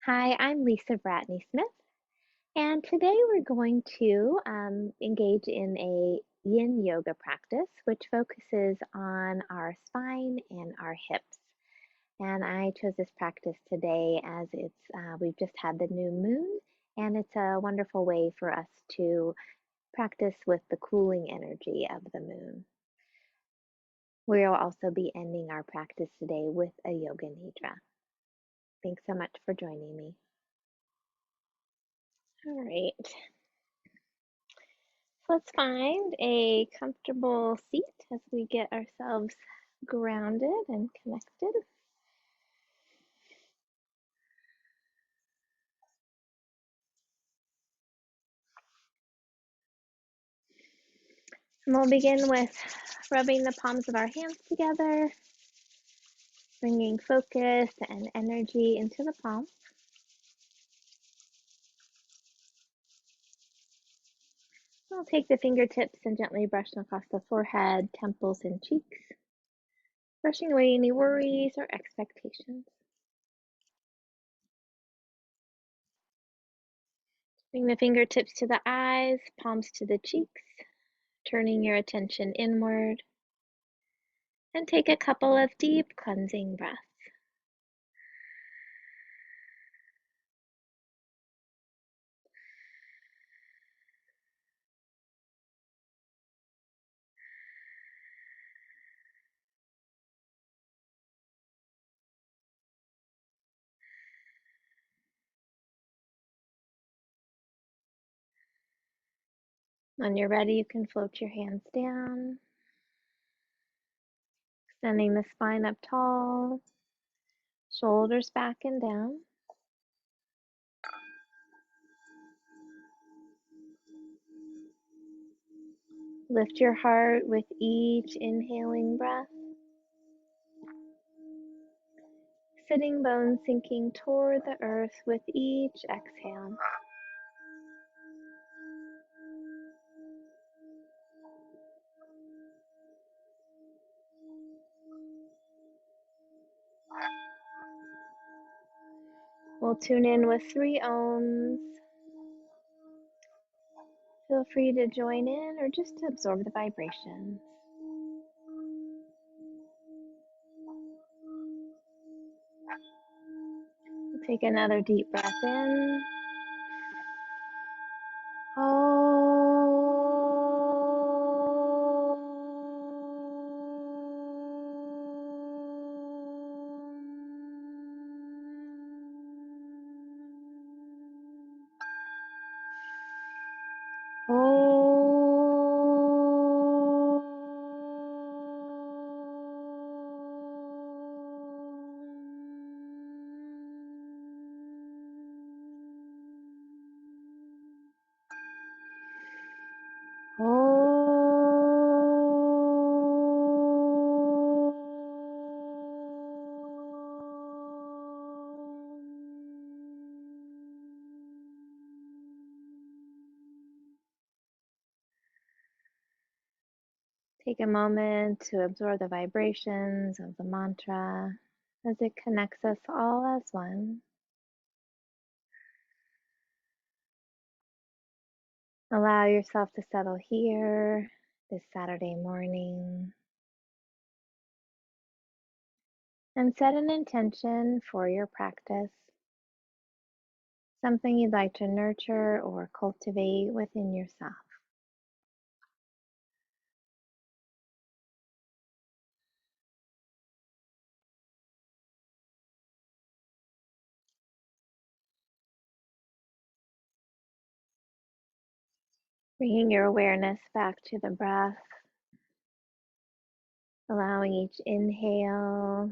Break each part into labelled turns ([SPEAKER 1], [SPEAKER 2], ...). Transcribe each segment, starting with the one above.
[SPEAKER 1] Hi, I'm Lisa Vratny-Smith, and today we're going to engage in a yin yoga practice, which focuses on our spine and our hips. And I chose this practice today as we've just had the new moon, and it's a wonderful way for us to practice with the cooling energy of the moon. We'll also be ending our practice today with a yoga nidra. Thanks so much for joining me. All right. So let's find a comfortable seat as we get ourselves grounded and connected. And we'll begin with rubbing the palms of our hands together, bringing focus and energy into the palms. We'll take the fingertips and gently brush them across the forehead, temples, and cheeks, brushing away any worries or expectations. Bring the fingertips to the eyes, palms to the cheeks, turning your attention inward, and take a couple of deep cleansing breaths. When you're ready, you can float your hands down, extending the spine up tall, shoulders back and down. Lift your heart with each inhaling breath. Sitting bones sinking toward the earth with each exhale. We'll tune in with 3 ohms. Feel free to join in or just to absorb the vibrations. We'll take another deep breath in. Take a moment to absorb the vibrations of the mantra as it connects us all as one. Allow yourself to settle here this Saturday morning and set an intention for your practice, something you'd like to nurture or cultivate within yourself. Bringing your awareness back to the breath, allowing each inhale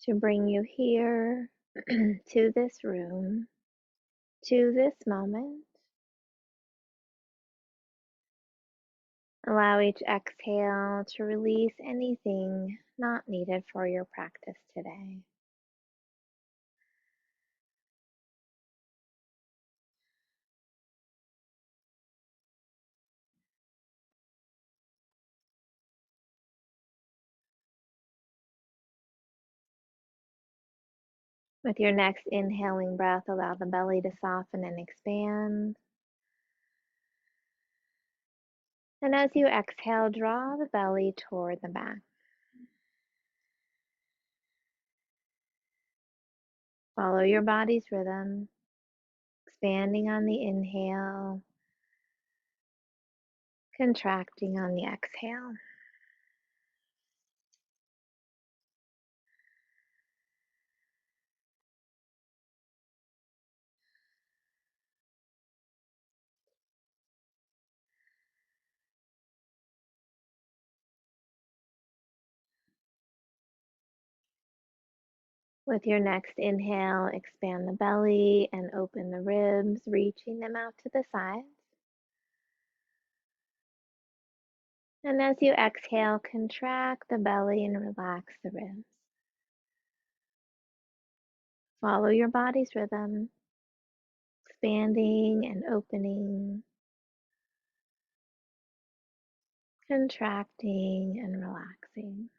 [SPEAKER 1] to bring you here to this room, to this moment. Allow each exhale to release anything not needed for your practice today. With your next inhaling breath, allow the belly to soften and expand. And as you exhale, draw the belly toward the back. Follow your body's rhythm, expanding on the inhale, contracting on the exhale. With your next inhale, expand the belly and open the ribs, reaching them out to the sides. And as you exhale, contract the belly and relax the ribs. Follow your body's rhythm, expanding and opening, contracting and relaxing.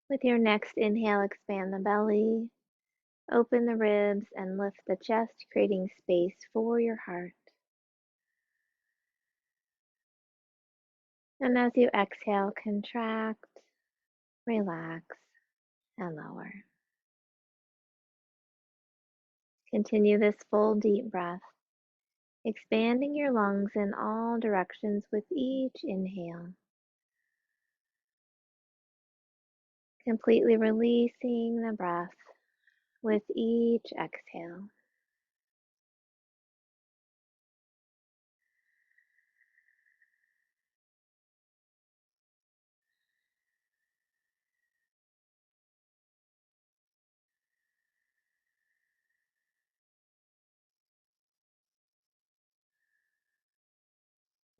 [SPEAKER 1] With your next inhale, expand the belly, open the ribs, and lift the chest, creating space for your heart. And as you exhale, contract, relax, and lower. Continue this full deep breath, expanding your lungs in all directions with each inhale, completely releasing the breath with each exhale.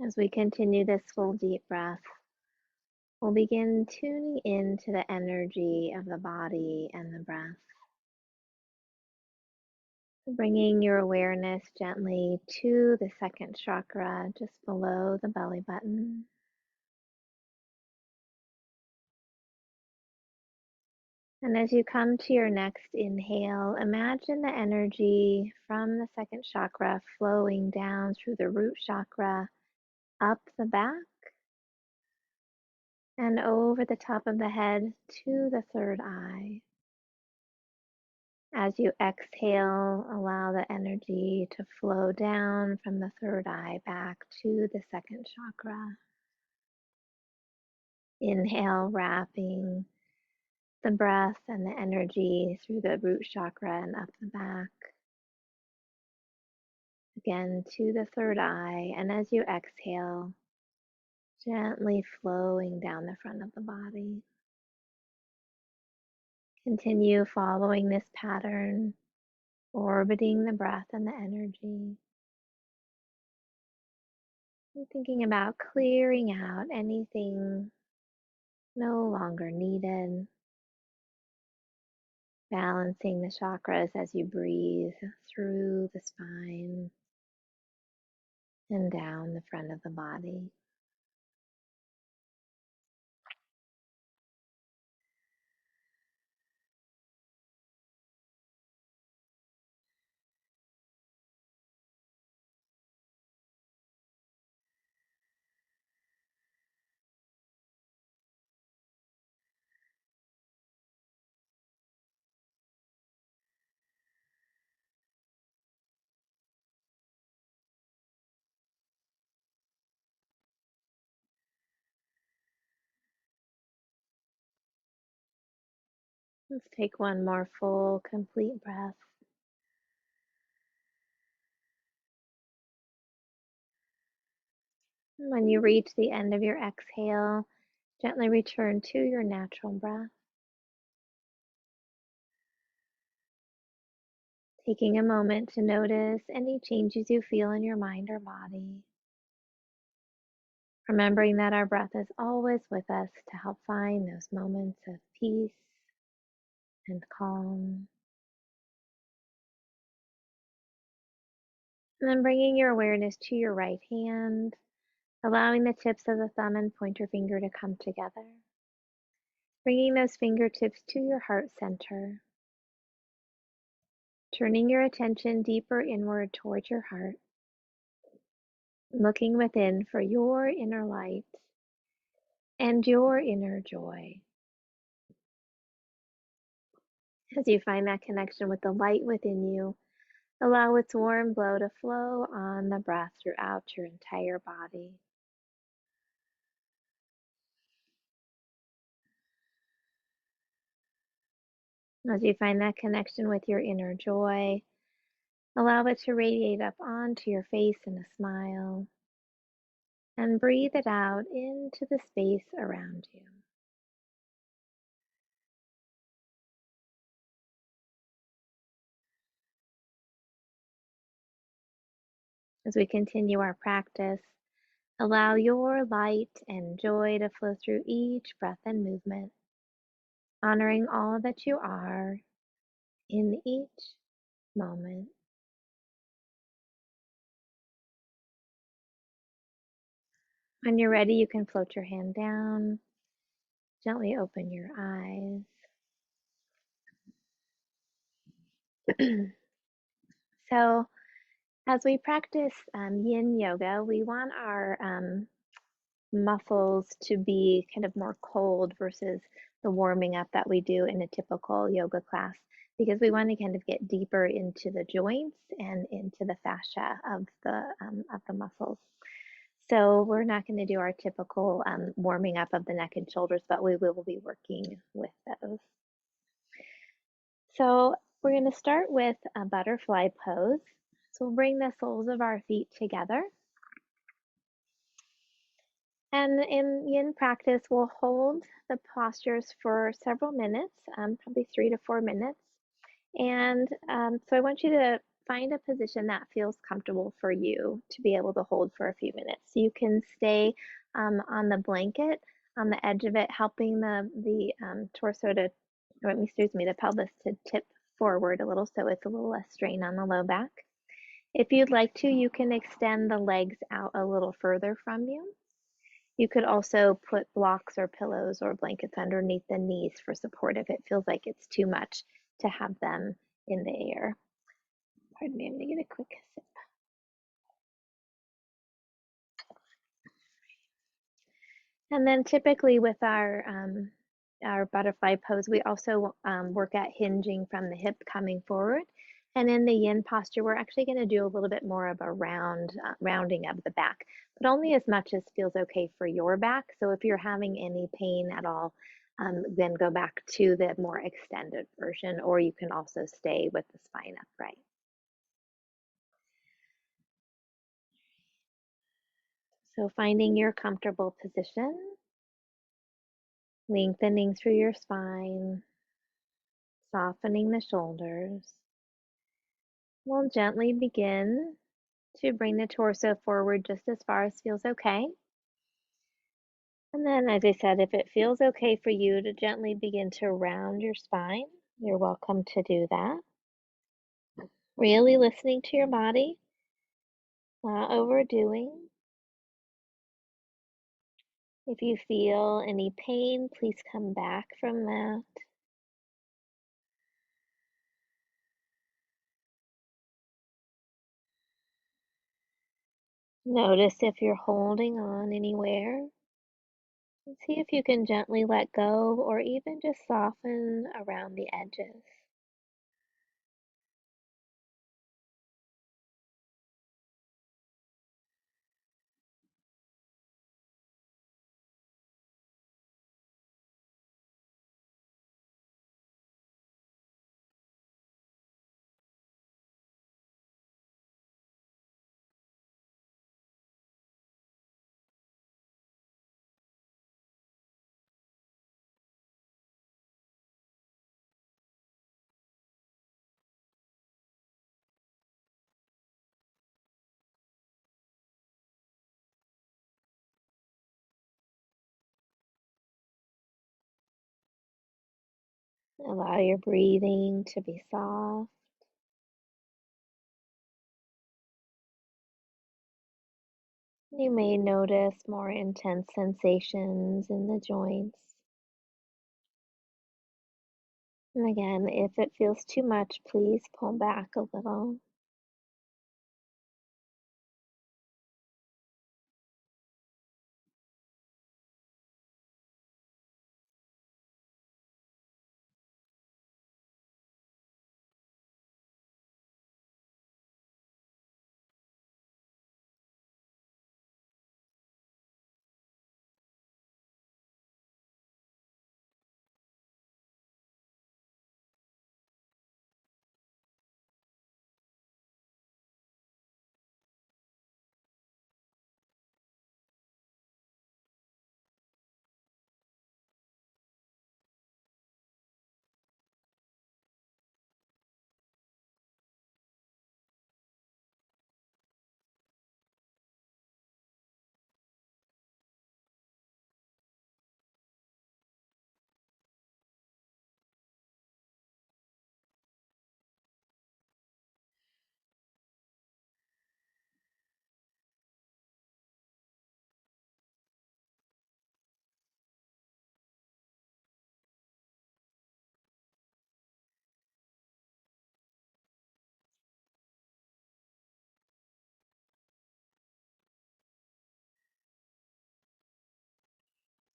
[SPEAKER 1] As we continue this full deep breath, we'll begin tuning into the energy of the body and the breath, bringing your awareness gently to the second chakra just below the belly button. And as you come to your next inhale, imagine the energy from the second chakra flowing down through the root chakra, up the back, and over the top of the head to the third eye. As you exhale, allow the energy to flow down from the third eye back to the second chakra. Inhale, wrapping the breath and the energy through the root chakra and up the back. Again to the third eye, and as you exhale, gently flowing down the front of the body. Continue following this pattern, orbiting the breath and the energy. And thinking about clearing out anything no longer needed. Balancing the chakras as you breathe through the spine and down the front of the body. Let's take one more full, complete breath. When you reach the end of your exhale, gently return to your natural breath, taking a moment to notice any changes you feel in your mind or body. remembering that our breath is always with us to help find those moments of peace and calm. And then bringing your awareness to your right hand, allowing the tips of the thumb and pointer finger to come together. Bringing those fingertips to your heart center. Turning your attention deeper inward towards your heart. Looking within for your inner light and your inner joy. As you find that connection with the light within you, allow its warm glow to flow on the breath throughout your entire body. As you find that connection with your inner joy, allow it to radiate up onto your face in a smile, and breathe it out into the space around you. As we continue our practice, allow your light and joy to flow through each breath and movement, honoring all that you are in each moment. When you're ready, you can float your hand down, gently open your eyes. So, as we practice yin yoga, we want our muscles to be kind of more cold versus the warming up that we do in a typical yoga class, because we want to kind of get deeper into the joints and into the fascia of the muscles. So we're not going to do our typical warming up of the neck and shoulders, but we will be working with those. So we're going to start with a butterfly pose. So we'll bring the soles of our feet together. And in yin practice, we'll hold the postures for several minutes, probably 3 to 4 minutes. And so I want you to find a position that feels comfortable for you to be able to hold for a few minutes. So you can stay on the blanket, on the edge of it, helping the torso to, the pelvis to tip forward a little so it's a little less strain on the low back. If you'd like to, you can extend the legs out a little further from you. You could also put blocks or pillows or blankets underneath the knees for support if it feels like it's too much to have them in the air. Pardon me, I'm going to get a quick sip. And then typically with our butterfly pose, we also work at hinging from the hip coming forward. And in the yin posture, we're actually going to do a little bit more of a rounding of the back, but only as much as feels okay for your back. So if you're having any pain at all, then go back to the more extended version, or you can also stay with the spine upright. So finding your comfortable position, lengthening through your spine, softening the shoulders. We'll gently begin to bring the torso forward just as far as feels okay. And then, as I said, if it feels okay for you to gently begin to round your spine, you're welcome to do that. Really listening to your body, not overdoing. If you feel any pain, please come back from that. Notice if you're holding on anywhere. And see if you can gently let go or even just soften around the edges. Allow your breathing to be soft. You may notice more intense sensations in the joints. And again, if it feels too much, please pull back a little.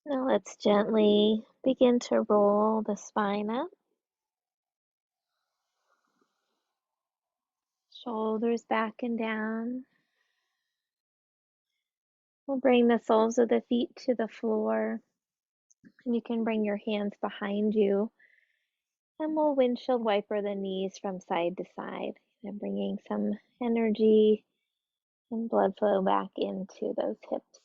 [SPEAKER 1] Now let's gently begin to roll the spine up, shoulders back and down. We'll bring the soles of the feet to the floor, and you can bring your hands behind you, and we'll windshield wiper the knees from side to side, and bringing some energy and blood flow back into those hips.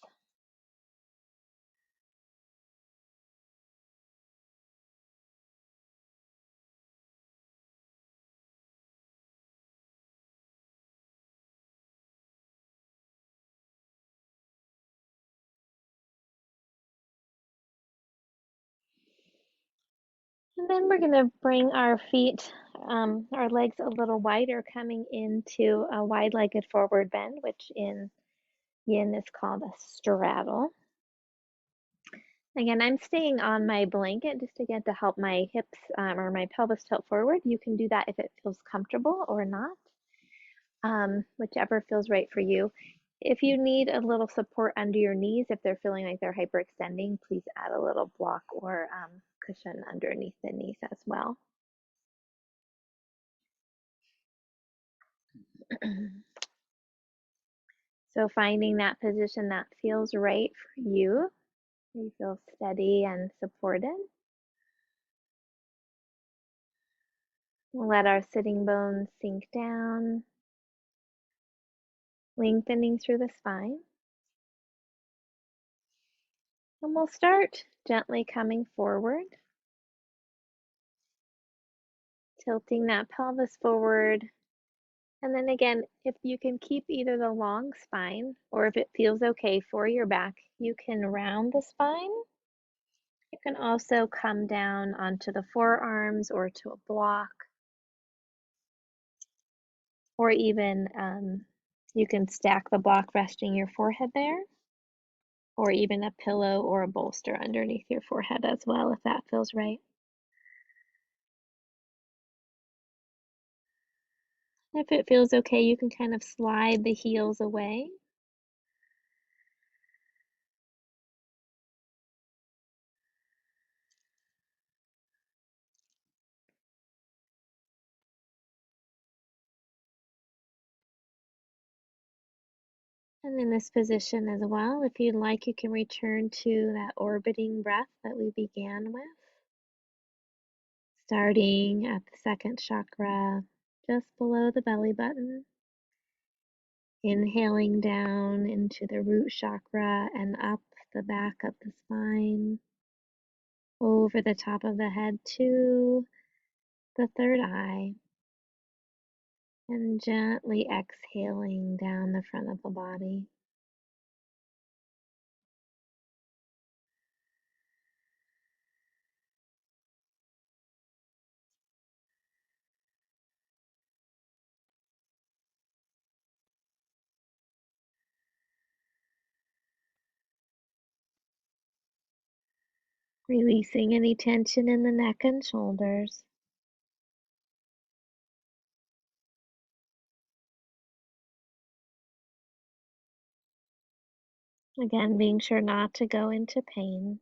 [SPEAKER 1] And then we're going to bring our feet, our legs a little wider, coming into a wide-legged forward bend, which in Yin is called a straddle. Again, I'm staying on my blanket just again to help my hips or my pelvis tilt forward. You can do that if it feels comfortable or not, whichever feels right for you. If you need a little support under your knees, if they're feeling like they're hyperextending, please add a little block or cushion underneath the knees as well. So finding that position that feels right for you, where you feel steady and supported. We'll let our sitting bones sink down, lengthening through the spine. And we'll start gently coming forward, tilting that pelvis forward. And then again, if you can keep either the long spine or if it feels okay for your back, you can round the spine. You can also come down onto the forearms or to a block, or even you can stack the block resting your forehead there, or even a pillow or a bolster underneath your forehead as well, if that feels right. If it feels okay, you can kind of slide the heels away. And in this position as well, if you'd like, you can return to that orbiting breath that we began with, starting at the second chakra, just below the belly button. Inhaling down into the root chakra and up the back of the spine, over the top of the head to the third eye, and gently exhaling down the front of the body. Releasing any tension in the neck and shoulders. Again, being sure not to go into pain.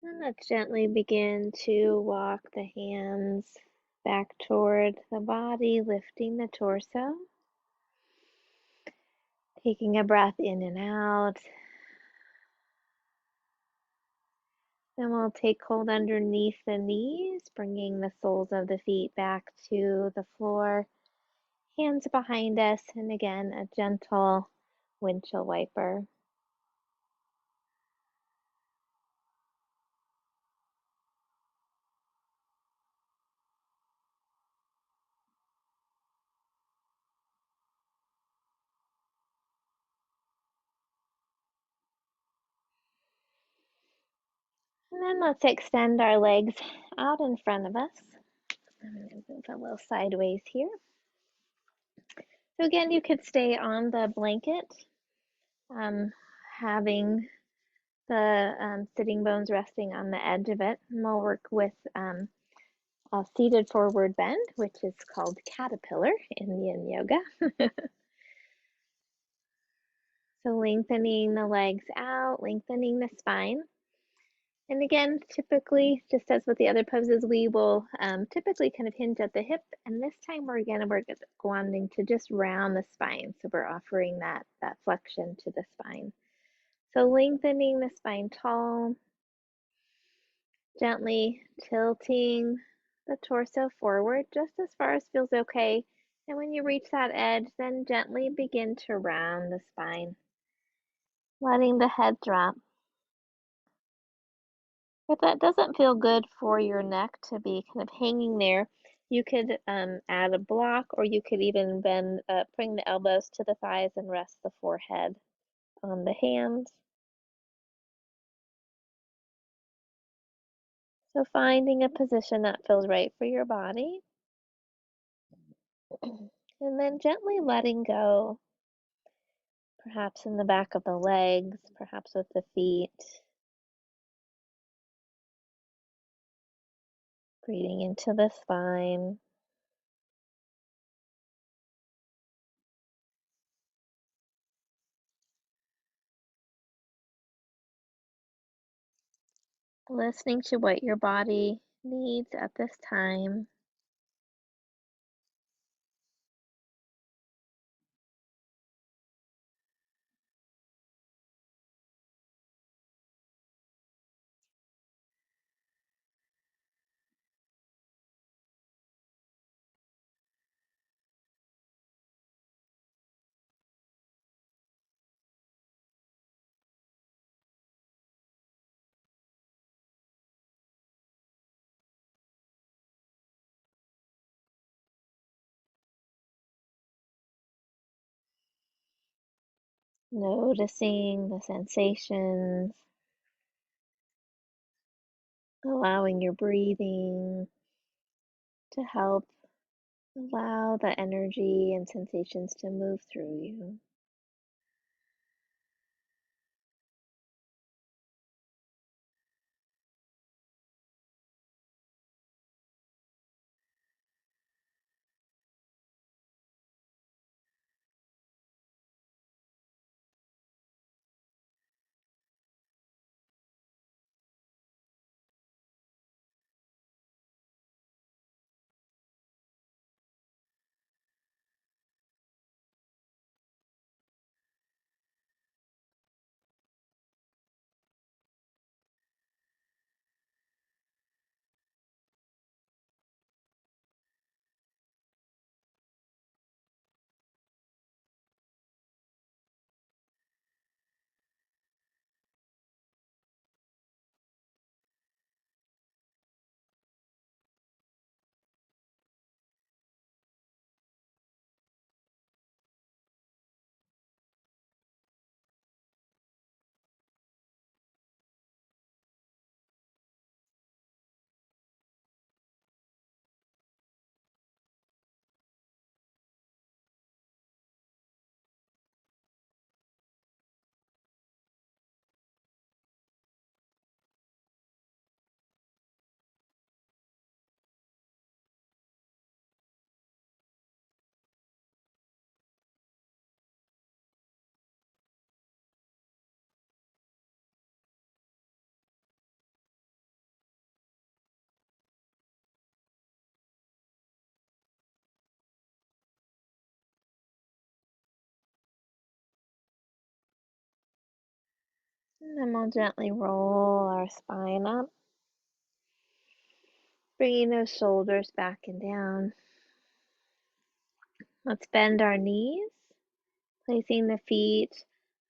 [SPEAKER 1] And let's gently begin to walk the hands back toward the body, lifting the torso. Taking a breath in and out. Then we'll take hold underneath the knees, bringing the soles of the feet back to the floor. Hands behind us, and again, a gentle windshield wiper. And then let's extend our legs out in front of us. I'm going to move a little sideways here. So again, you could stay on the blanket, having the sitting bones resting on the edge of it. And we'll work with a seated forward bend, which is called caterpillar in yin yoga. So lengthening the legs out, lengthening the spine. And again, typically, just as with the other poses, we will typically kind of hinge at the hip. And this time we're wanting to just round the spine. So we're offering that flexion to the spine. So lengthening the spine tall, gently tilting the torso forward just as far as feels okay. And when you reach that edge, then gently begin to round the spine, letting the head drop. If that doesn't feel good for your neck to be kind of hanging there, you could add a block, or you could even bring the elbows to the thighs and rest the forehead on the hands. So finding a position that feels right for your body, and then gently letting go, perhaps in the back of the legs, perhaps with the feet. Breathing into the spine. listening to what your body needs at this time. Noticing the sensations, allowing your breathing to help allow the energy and sensations to move through you. And then we'll gently roll our spine up, bringing those shoulders back and down. Let's bend our knees, placing the feet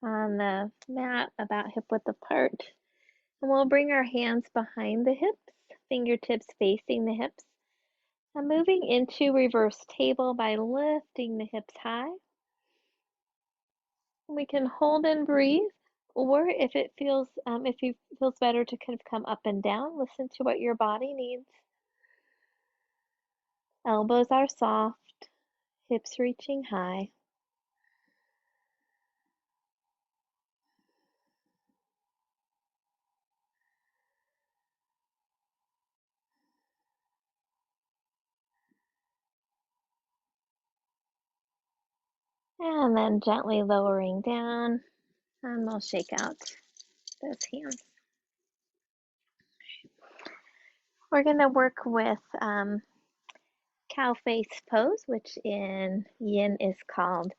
[SPEAKER 1] on the mat about hip width apart. And we'll bring our hands behind the hips, fingertips facing the hips. And moving into reverse table by lifting the hips high. We can hold and breathe, or if it feels better to kind of come up and down, listen to what your body needs. Elbows are soft, hips reaching high. And then gently lowering down, and we'll shake out those hands. We're going to work with cow face pose, which in yin is called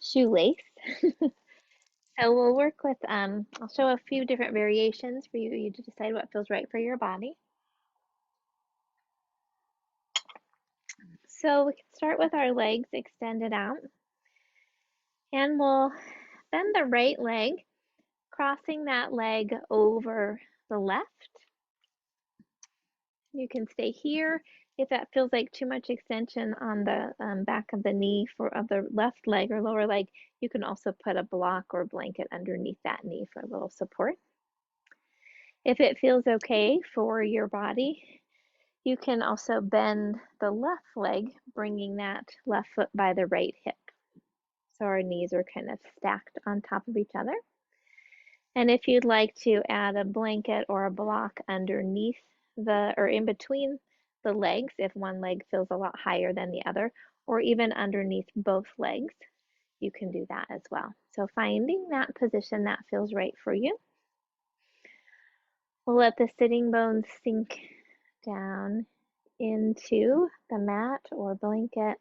[SPEAKER 1] shoelace. So we'll work with, I'll show a few different variations for you to decide what feels right for your body. So we can start with our legs extended out, and we'll bend the right leg, crossing that leg over the left. You can stay here. If that feels like too much extension on the back of the knee of the left leg or lower leg, you can also put a block or blanket underneath that knee for a little support. If it feels okay for your body, you can also bend the left leg, bringing that left foot by the right hip. So our knees are kind of stacked on top of each other. And if you'd like to add a blanket or a block underneath or in between the legs, if one leg feels a lot higher than the other, or even underneath both legs, you can do that as well. So finding that position that feels right for you. We'll let the sitting bones sink down into the mat or blanket,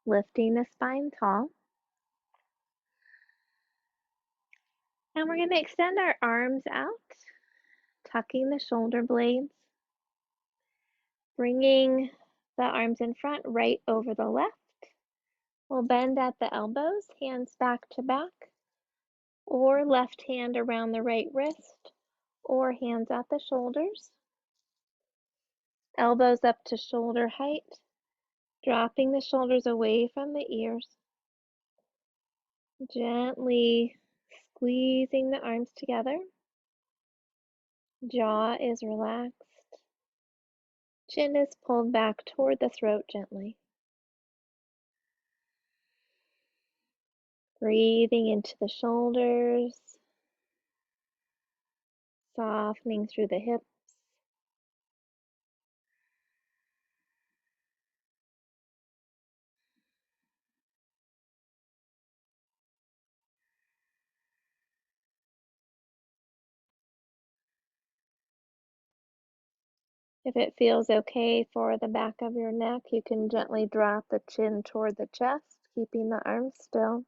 [SPEAKER 1] lifting the spine tall. And we're going to extend our arms out, tucking the shoulder blades, bringing the arms in front right over the left. We'll bend at the elbows, hands back to back, or left hand around the right wrist, or hands at the shoulders. Elbows up to shoulder height, dropping the shoulders away from the ears. Gently squeezing the arms together. Jaw is relaxed. Chin is pulled back toward the throat gently. Breathing into the shoulders, softening through the hips. If it feels okay for the back of your neck, you can gently drop the chin toward the chest, keeping the arms still.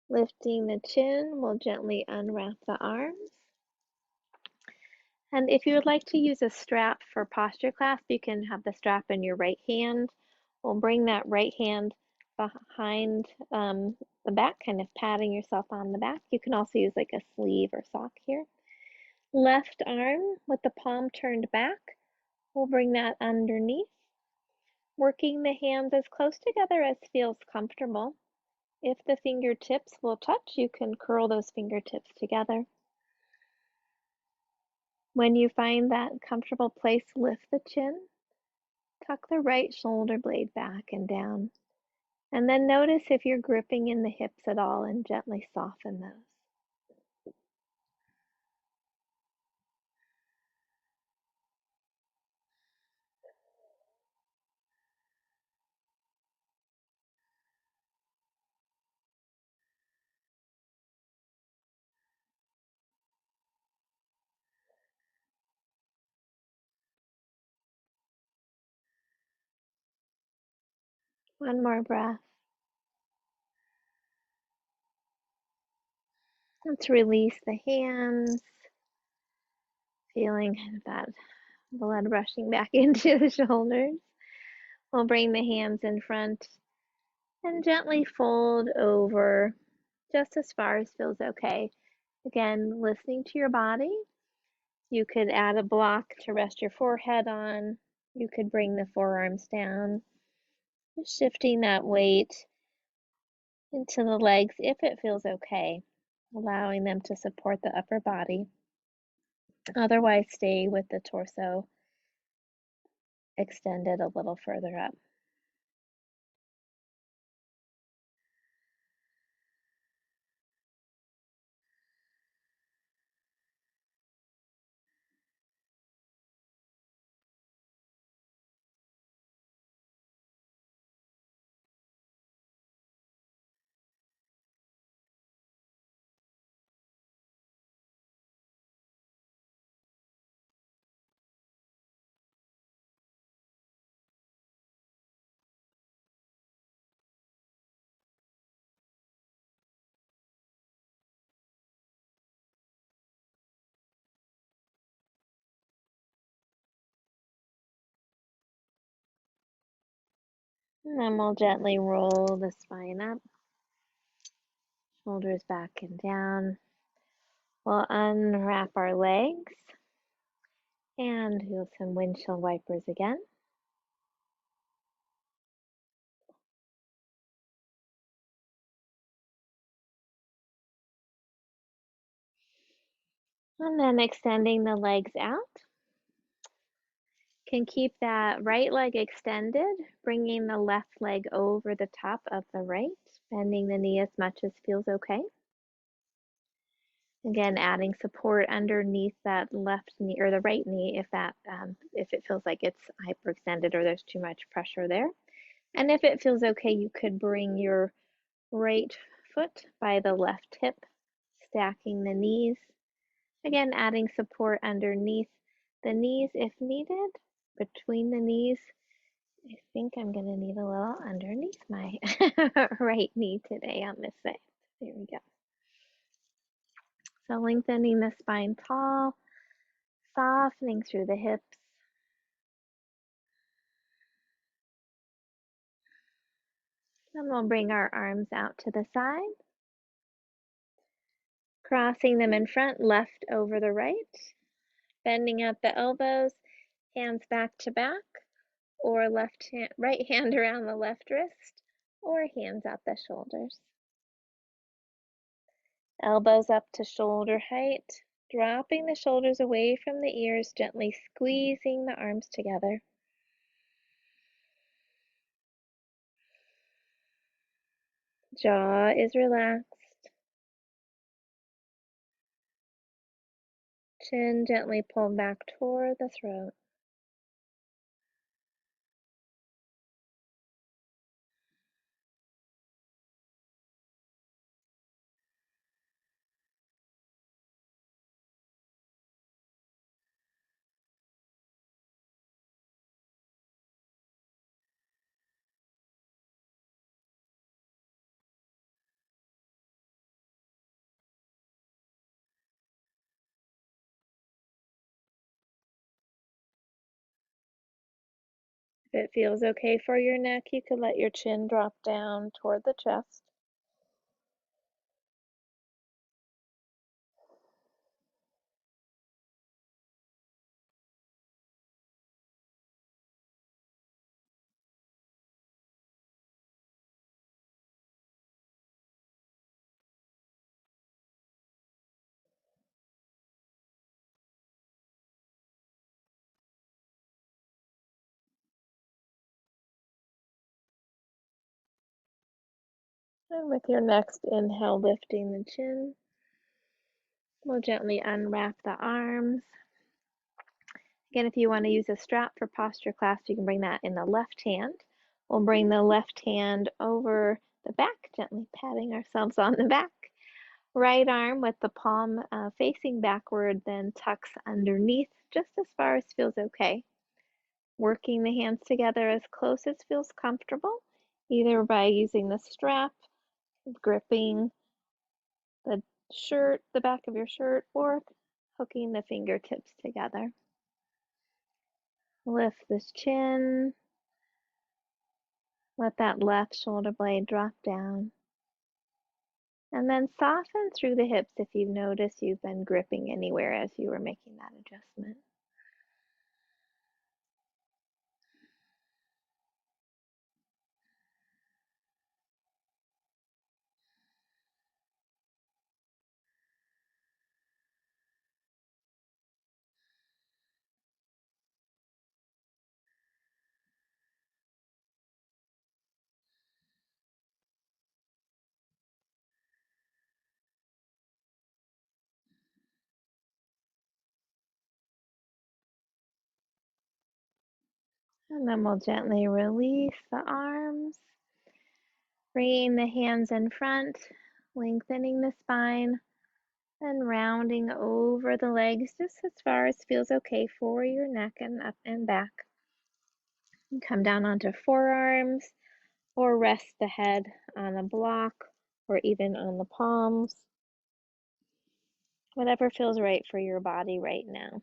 [SPEAKER 1] Lifting the chin, we'll gently unwrap the arms. And if you would like to use a strap for posture clasp, you can have the strap in your right hand. We'll bring that right hand behind the back, kind of patting yourself on the back. You can also use like a sleeve or sock here. Left arm with the palm turned back, we'll bring that underneath, working the hands as close together as feels comfortable. If the fingertips will touch, you can curl those fingertips together. When you find that comfortable place, lift the chin, tuck the right shoulder blade back and down, and then notice if you're gripping in the hips at all and gently soften those. One more breath. Let's release the hands, feeling that blood rushing back into the shoulders. We'll bring the hands in front and gently fold over just as far as feels okay. Again, listening to your body. You could add a block to rest your forehead on. You could bring the forearms down, shifting that weight into the legs if it feels okay, allowing them to support the upper body. Otherwise, stay with the torso extended a little further up. And then we'll gently roll the spine up, shoulders back and down. We'll unwrap our legs and do some windshield wipers again. And then extending the legs out. Can keep that right leg extended, bringing the left leg over the top of the right, bending the knee as much as feels okay. Again, adding support underneath that left knee or the right knee if it feels like it's hyperextended or there's too much pressure there. And if it feels okay, you could bring your right foot by the left hip, stacking the knees. Again, adding support underneath the knees if needed, between the knees. I think I'm going to need a little underneath my right knee today on this side. There we go. So lengthening the spine tall, softening through the hips. And we'll bring our arms out to the side, crossing them in front, left over the right, bending at the elbows, hands back to back, or right hand around the left wrist, or hands at the shoulders. Elbows up to shoulder height, dropping the shoulders away from the ears, gently squeezing the arms together. Jaw is relaxed. Chin gently pulled back toward the throat. If it feels okay for your neck, you could let your chin drop down toward the chest. And with your next inhale, lifting the chin, we'll gently unwrap the arms. Again, if you want to use a strap for posture class, you can bring that in the left hand. We'll bring the left hand over the back, gently patting ourselves on the back. Right arm with the palm facing backward, then tucks underneath just as far as feels okay. Working the hands together as close as feels comfortable, either by using the strap, gripping the shirt, the back of your shirt, or hooking the fingertips together. Lift this chin. Let that left shoulder blade drop down. And then soften through the hips if you've noticed you've been gripping anywhere as you were making that adjustment. And then we'll gently release the arms, bringing the hands in front, lengthening the spine, and rounding over the legs just as far as feels okay for your neck and up and back. And come down onto forearms or rest the head on a block or even on the palms. Whatever feels right for your body right now.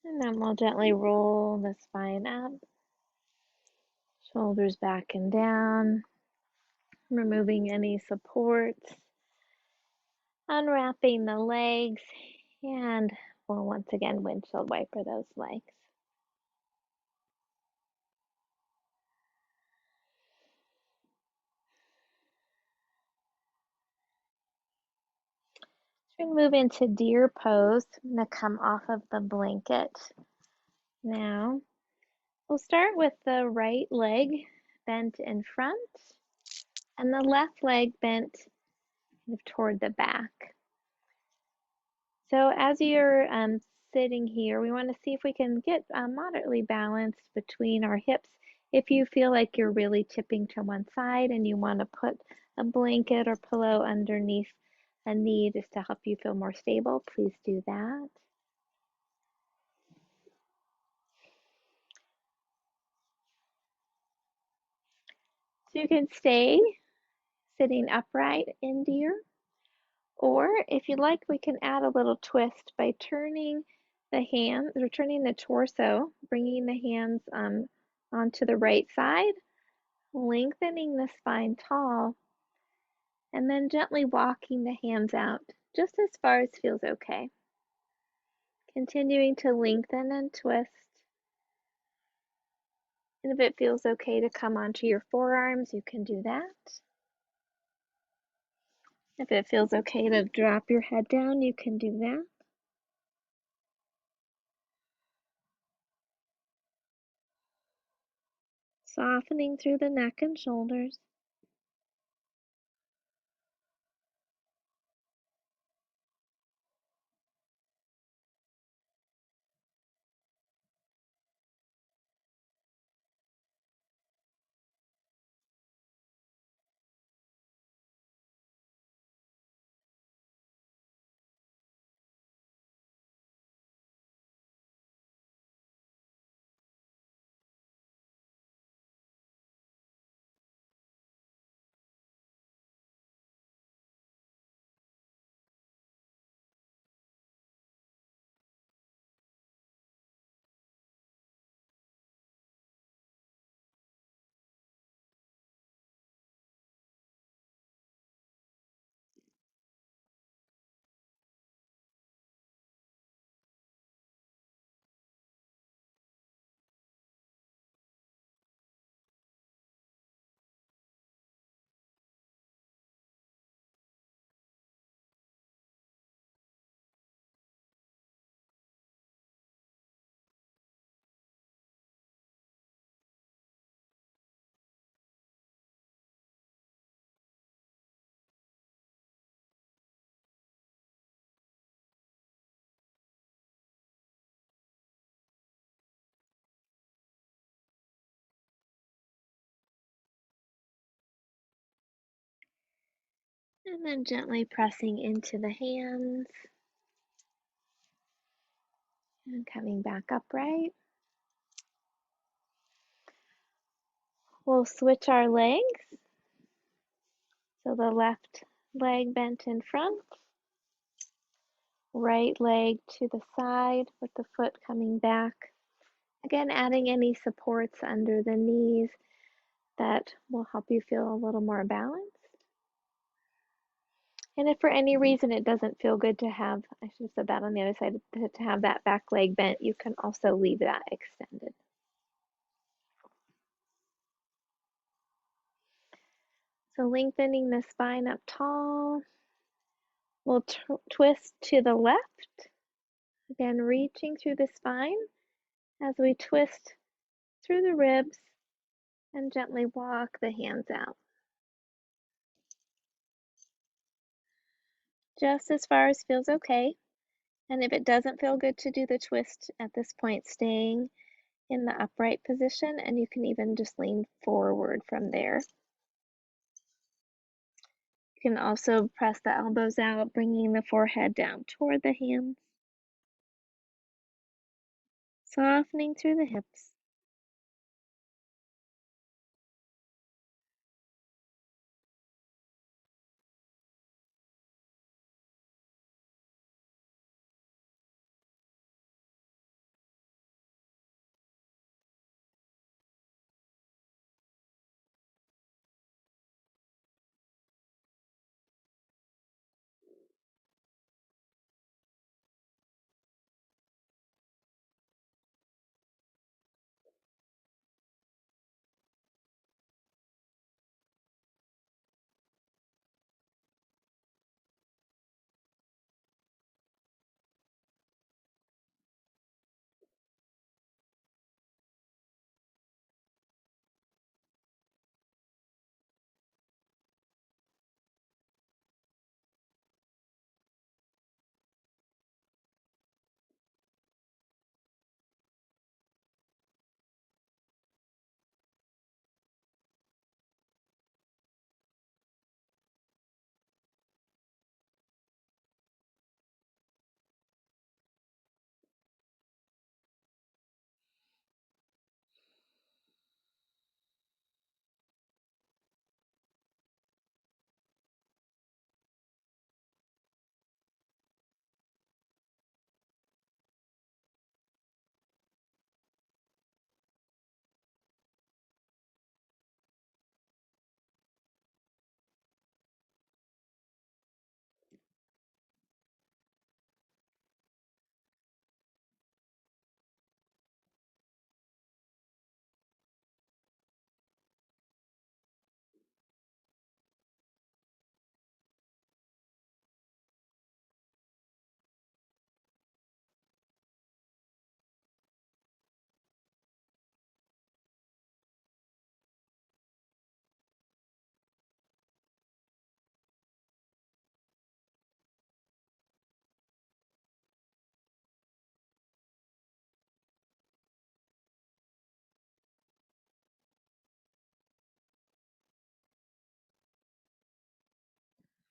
[SPEAKER 1] And then we'll gently roll the spine up, shoulders back and down, removing any supports, unwrapping the legs, and we'll once again windshield wiper those legs. So we're going to move into deer pose. I'm going to come off of the blanket. Now, we'll start with the right leg bent in front and the left leg bent toward the back. So as you're sitting here, we want to see if we can get moderately balanced between our hips. If you feel like you're really tipping to one side and you want to put a blanket or pillow underneath a knee just to help you feel more stable, please do that. So you can stay sitting upright in deer, or if you'd like, we can add a little twist by turning the hands, or turning the torso, bringing the hands onto the right side, lengthening the spine tall, and then gently walking the hands out just as far as feels okay. Continuing to lengthen and twist. And if it feels okay to come onto your forearms, you can do that. If it feels okay to drop your head down, you can do that. Softening through the neck and shoulders. And then gently pressing into the hands and coming back upright. We'll switch our legs. So the left leg bent in front, right leg to the side with the foot coming back. Again, adding any supports under the knees that will help you feel a little more balanced. And if for any reason it doesn't feel good to have, I should have said that on the other side, to have that back leg bent, you can also leave that extended. So lengthening the spine up tall. We'll twist to the left. Again, reaching through the spine as we twist through the ribs and gently walk the hands out. Just as far as feels okay. And if it doesn't feel good to do the twist at this point, staying in the upright position, and you can even just lean forward from there. You can also press the elbows out, bringing the forehead down toward the hands. Softening through the hips.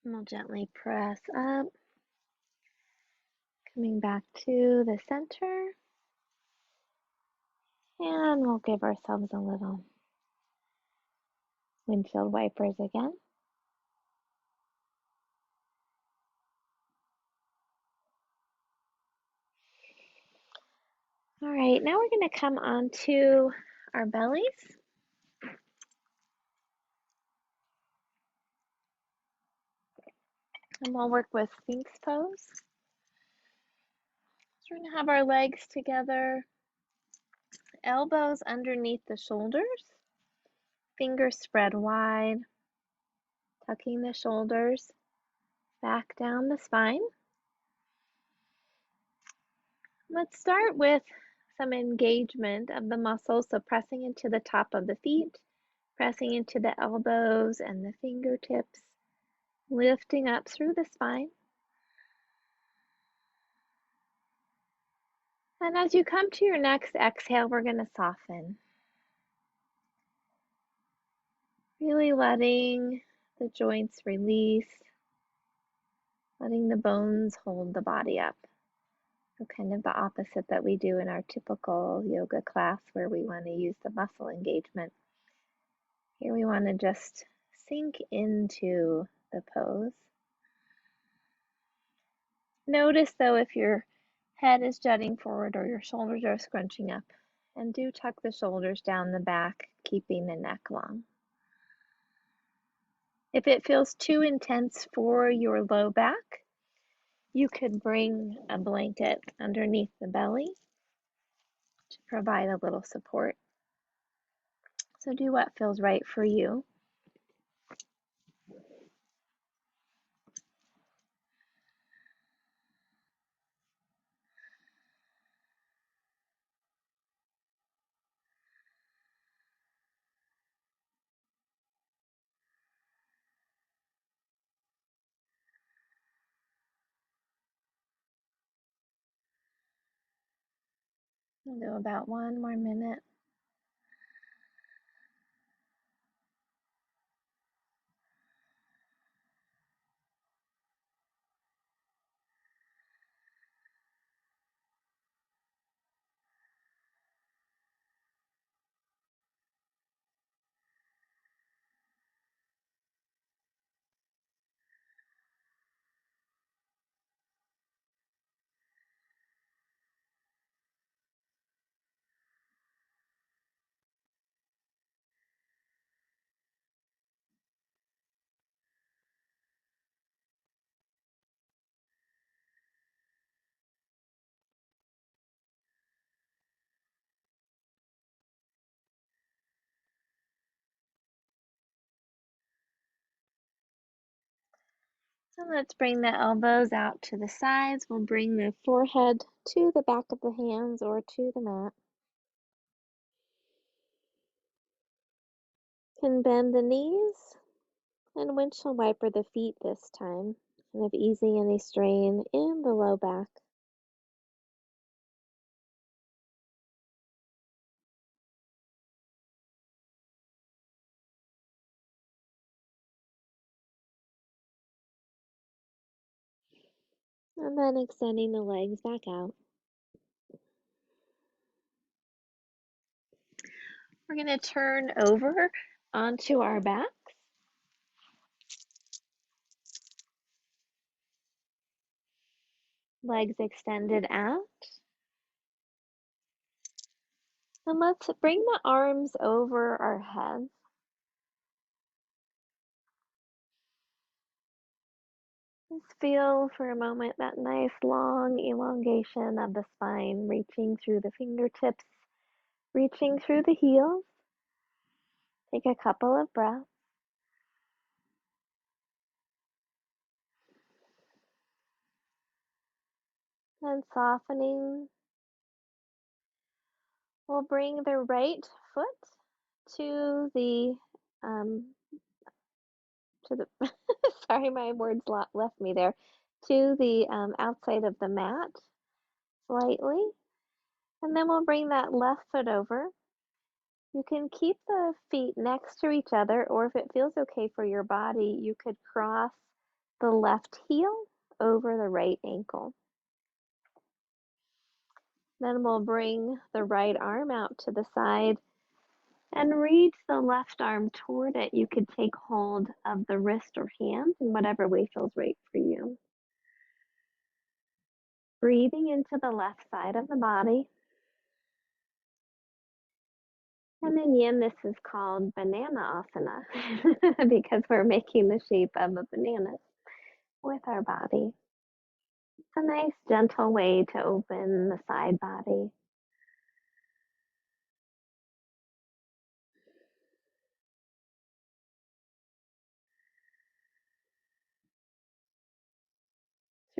[SPEAKER 1] And we'll gently press up, coming back to the center. And we'll give ourselves a little windshield wipers again. All right, now we're going to come onto our bellies. And we'll work with Sphinx pose. So we're going to have our legs together, elbows underneath the shoulders, fingers spread wide, tucking the shoulders back down the spine. Let's start with some engagement of the muscles. So pressing into the top of the feet, pressing into the elbows and the fingertips, lifting up through the spine. And as you come to your next exhale, we're going to soften. Really letting the joints release, letting the bones hold the body up. So kind of the opposite that we do in our typical yoga class where we want to use the muscle engagement. Here we want to just sink into the pose. Notice though if your head is jutting forward or your shoulders are scrunching up, and do tuck the shoulders down the back, keeping the neck long. If it feels too intense for your low back, you could bring a blanket underneath the belly to provide a little support. So do what feels right for you. We'll do about 1 more minute. And let's bring the elbows out to the sides. We'll bring the forehead to the back of the hands or to the mat. Can bend the knees and windshield wiper the feet this time, kind of easing any strain in the low back. And then extending the legs back out. We're going to turn over onto our backs. Legs extended out. And let's bring the arms over our heads. Just feel for a moment that nice long elongation of the spine, reaching through the fingertips, reaching through the heels. Take a couple of breaths. And softening, we'll bring the right foot to the, sorry, my words left me there, to the outside of the mat slightly. And then we'll bring that left foot over. You can keep the feet next to each other, or if it feels okay for your body, you could cross the left heel over the right ankle. Then we'll bring the right arm out to the side and reach the left arm toward it. You could take hold of the wrist or hand in whatever way feels right for you. Breathing into the left side of the body. And in yin, this is called banana asana because we're making the shape of a banana with our body. It's a nice, gentle way to open the side body.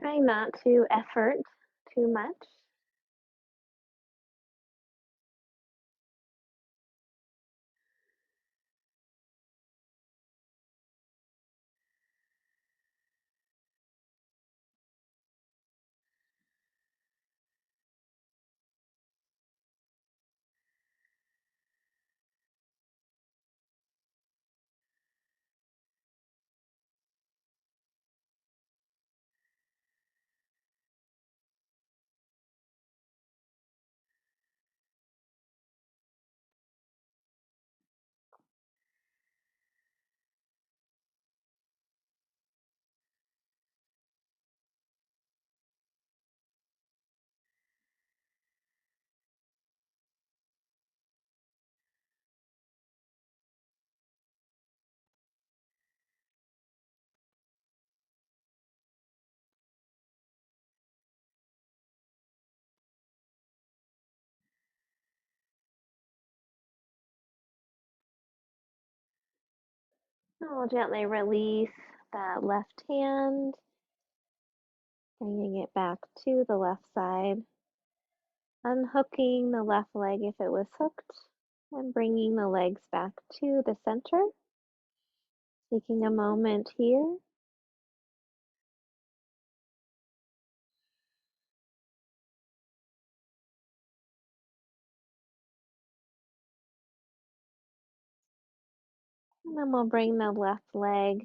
[SPEAKER 1] Try not to effort too much. We'll gently release that left hand, bringing it back to the left side, unhooking the left leg if it was hooked, and bringing the legs back to the center. Taking a moment here. And then we'll bring the left leg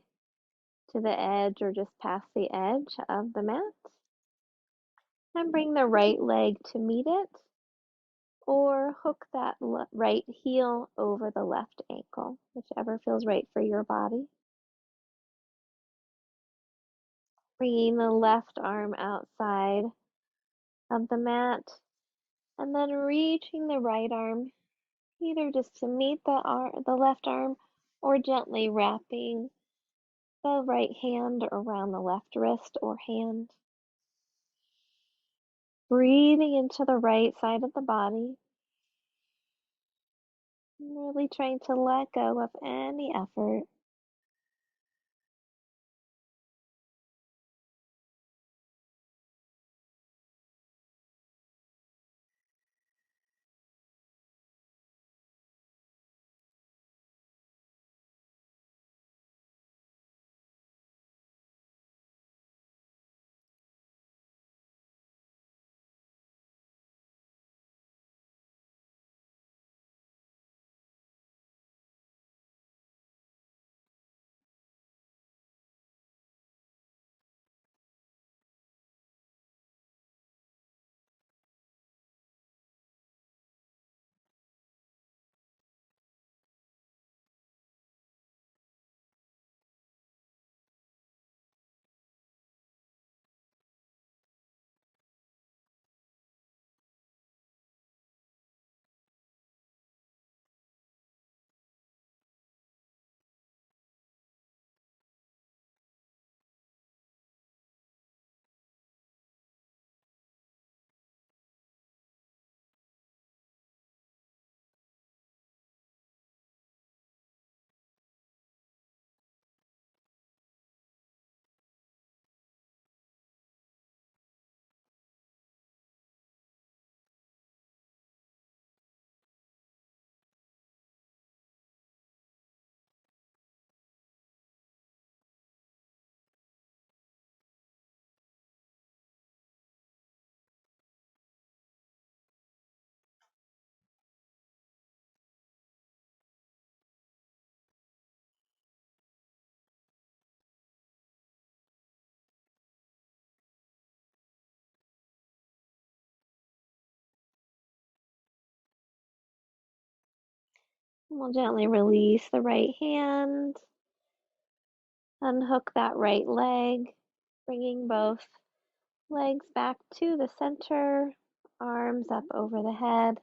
[SPEAKER 1] to the edge or just past the edge of the mat. And bring the right leg to meet it, or hook that right heel over the left ankle, whichever feels right for your body. Bringing the left arm outside of the mat, and then reaching the right arm, either just to meet the left arm, or gently wrapping the right hand around the left wrist or hand. Breathing into the right side of the body. Really trying to let go of any effort. We'll gently release the right hand, unhook that right leg, bringing both legs back to the center, arms up over the head,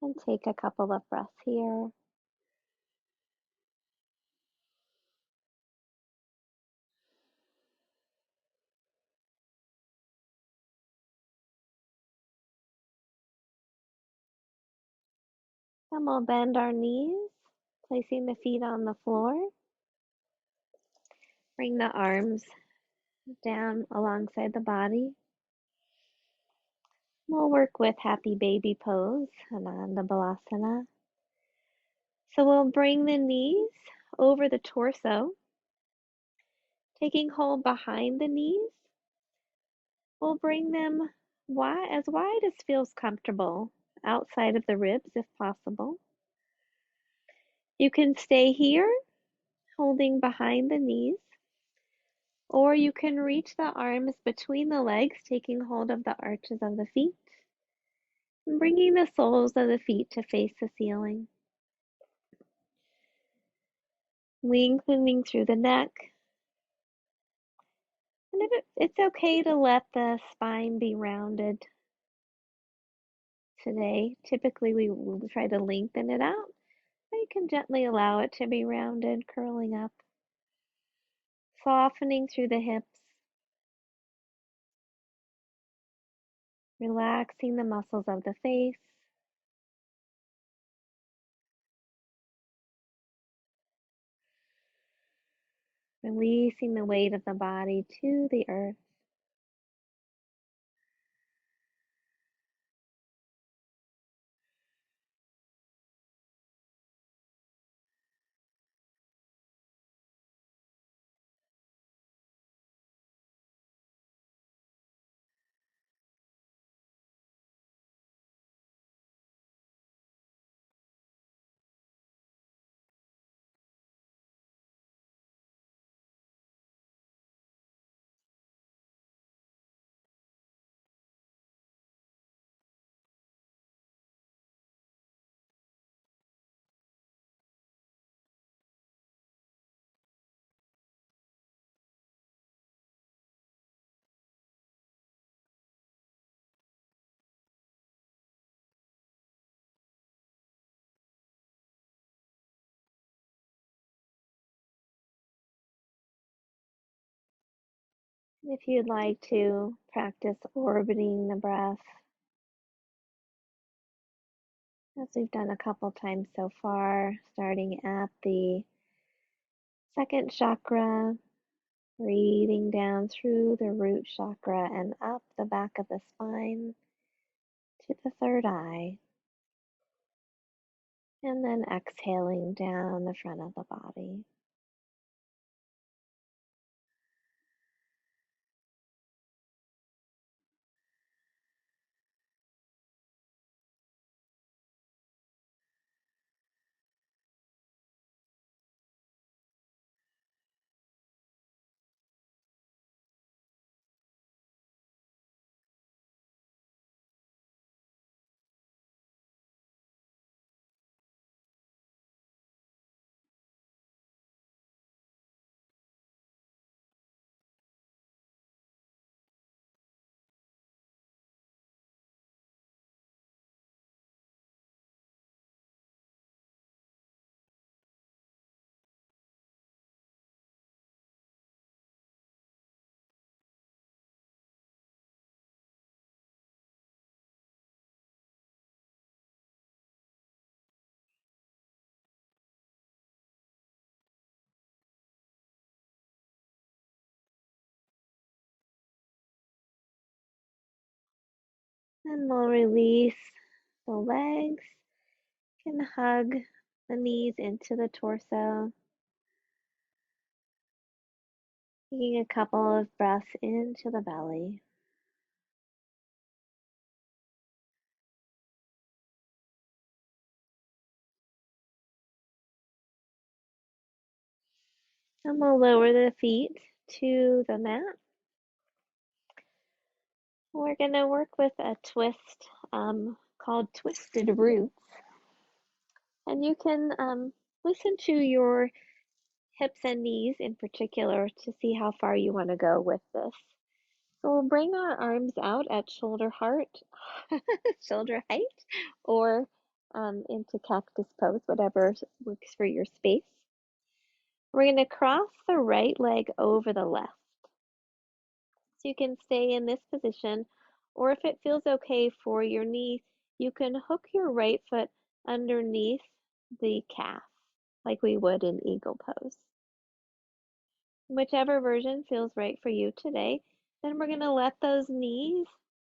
[SPEAKER 1] and take a couple of breaths here. And we'll bend our knees, placing the feet on the floor. Bring the arms down alongside the body. We'll work with happy baby pose, Ananda Balasana. So we'll bring the knees over the torso, taking hold behind the knees. We'll bring them as wide as feels comfortable, outside of the ribs if possible. You can stay here, holding behind the knees, or you can reach the arms between the legs, taking hold of the arches of the feet, and bringing the soles of the feet to face the ceiling. Lengthening through the neck. And it's okay to let the spine be rounded today. Typically, we will try to lengthen it out, but you can gently allow it to be rounded, curling up. Softening through the hips. Relaxing the muscles of the face. Releasing the weight of the body to the earth. If you'd like to practice orbiting the breath, as we've done a couple times so far, starting at the second chakra, breathing down through the root chakra and up the back of the spine to the third eye, and then exhaling down the front of the body. And we'll release the legs. You can hug the knees into the torso. Taking a couple of breaths into the belly. And we'll lower the feet to the mat. We're going to work with a twist called Twisted Roots. And you can listen to your hips and knees in particular to see how far you want to go with this. So we'll bring our arms out at shoulder shoulder height, or into cactus pose, whatever works for your space. We're going to cross the right leg over the left. So you can stay in this position, or if it feels okay for your knee, you can hook your right foot underneath the calf, like we would in eagle pose. Whichever version feels right for you today. Then we're going to let those knees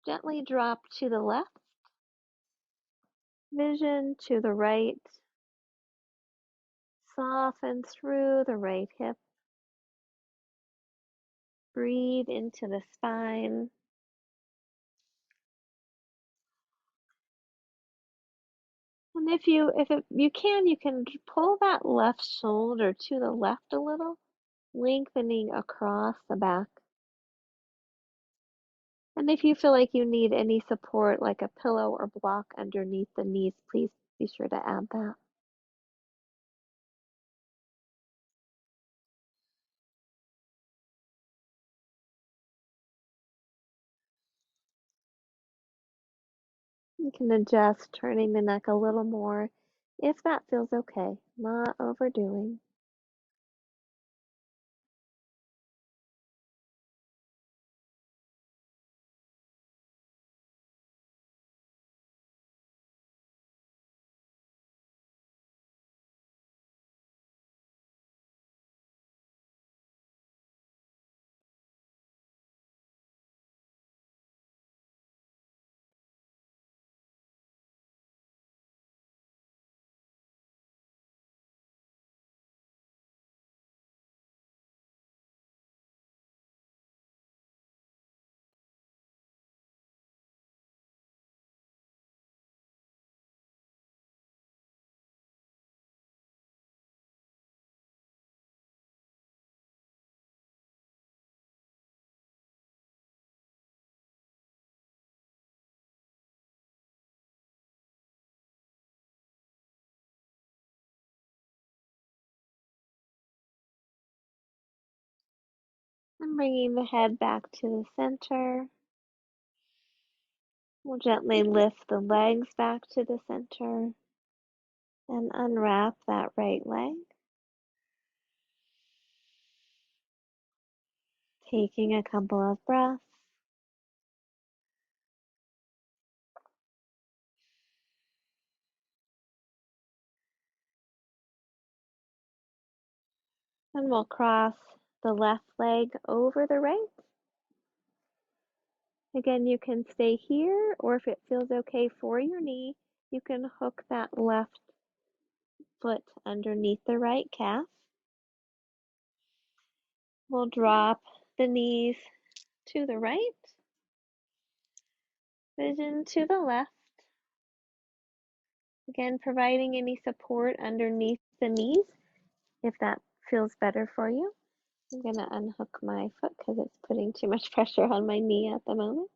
[SPEAKER 1] gently drop to the left, vision to the right, soften through the right hip, breathe into the spine. And you can pull that left shoulder to the left a little, lengthening across the back. And if you feel like you need any support, like a pillow or block underneath the knees, please be sure to add that. You can adjust, turning the neck a little more if that feels okay, not overdoing. And bringing the head back to the center. We'll gently lift the legs back to the center and unwrap that right leg. Taking a couple of breaths. And we'll cross the left leg over the right. Again, you can stay here, or if it feels okay for your knee, you can hook that left foot underneath the right calf. We'll drop the knees to the right, vision to the left. Again, providing any support underneath the knees if that feels better for you. I'm going to unhook my foot because it's putting too much pressure on my knee at the moment.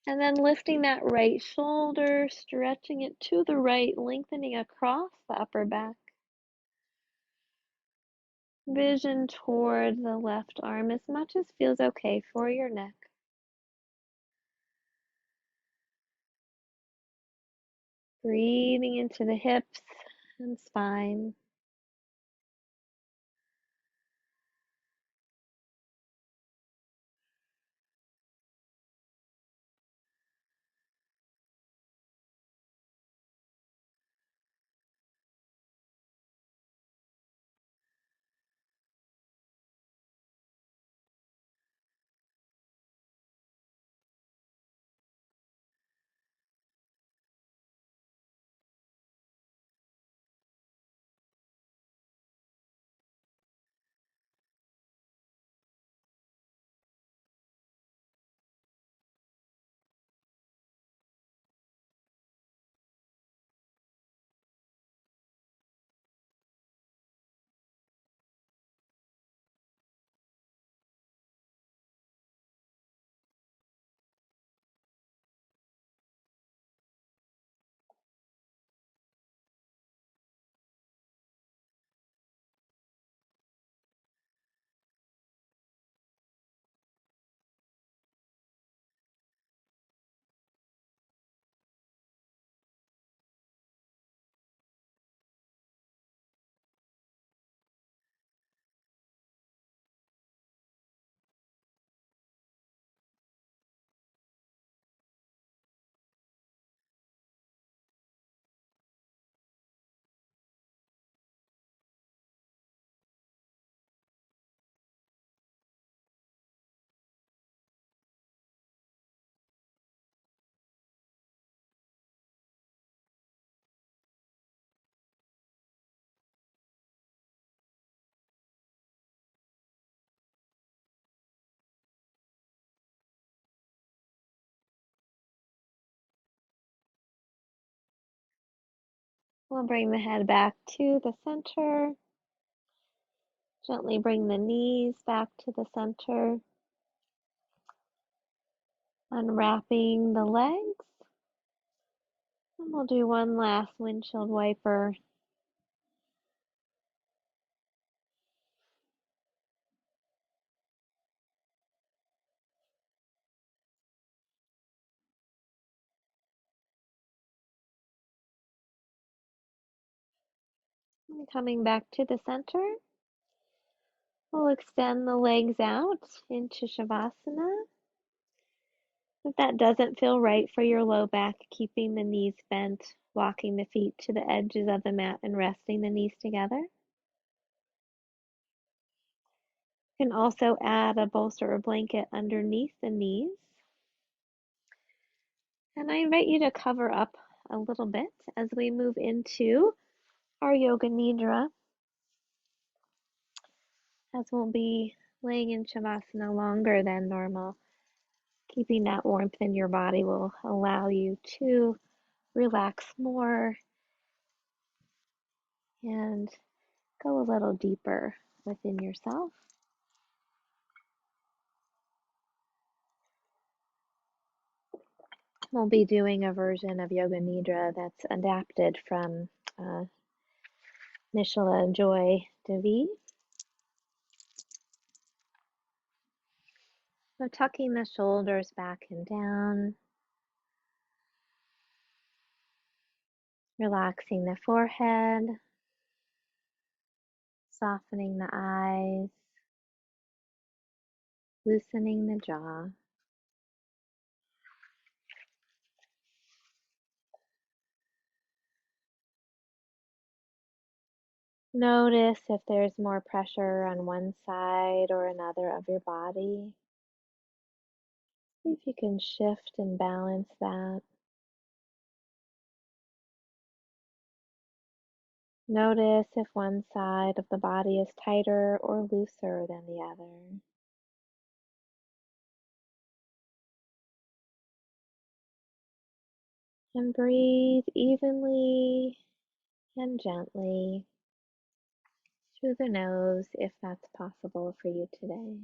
[SPEAKER 1] And then lifting that right shoulder, stretching it to the right, lengthening across the upper back. Vision toward the left arm as much as feels okay for your neck. Breathing into the hips and spine. We'll bring the head back to the center. Gently bring the knees back to the center. Unwrapping the legs. And we'll do one last windshield wiper. And coming back to the center, we'll extend the legs out into Shavasana. If that doesn't feel right for your low back, keeping the knees bent, walking the feet to the edges of the mat and resting the knees together. You can also add a bolster or blanket underneath the knees. And I invite you to cover up a little bit as we move into our Yoga Nidra, as we'll be laying in Shavasana longer than normal. Keeping that warmth in your body will allow you to relax more and go a little deeper within yourself. We'll be doing a version of Yoga Nidra that's adapted from Nishala Joy Devi. So tucking the shoulders back and down, relaxing the forehead, softening the eyes, loosening the jaw. Notice if there's more pressure on one side or another of your body. See if you can shift and balance that. Notice if one side of the body is tighter or looser than the other. And breathe evenly and gently through the nose if that's possible for you today.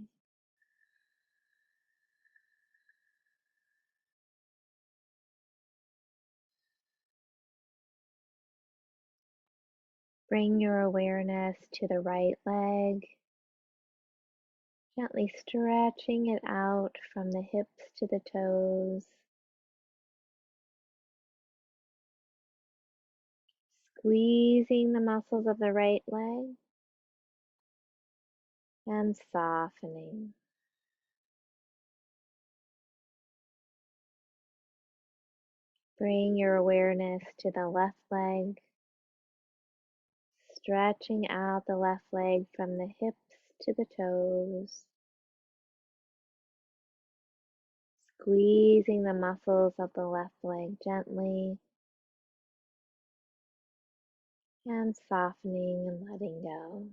[SPEAKER 1] Bring your awareness to the right leg, gently stretching it out from the hips to the toes. Squeezing the muscles of the right leg and softening. Bring your awareness to the left leg, stretching out the left leg from the hips to the toes. Squeezing the muscles of the left leg gently and softening and letting go.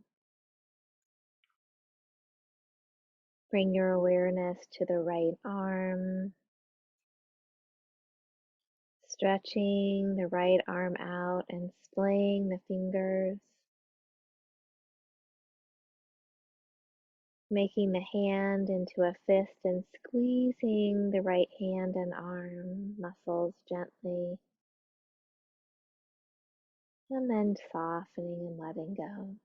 [SPEAKER 1] Bring your awareness to the right arm, stretching the right arm out and splaying the fingers, making the hand into a fist and squeezing the right hand and arm muscles gently, and then softening and letting go.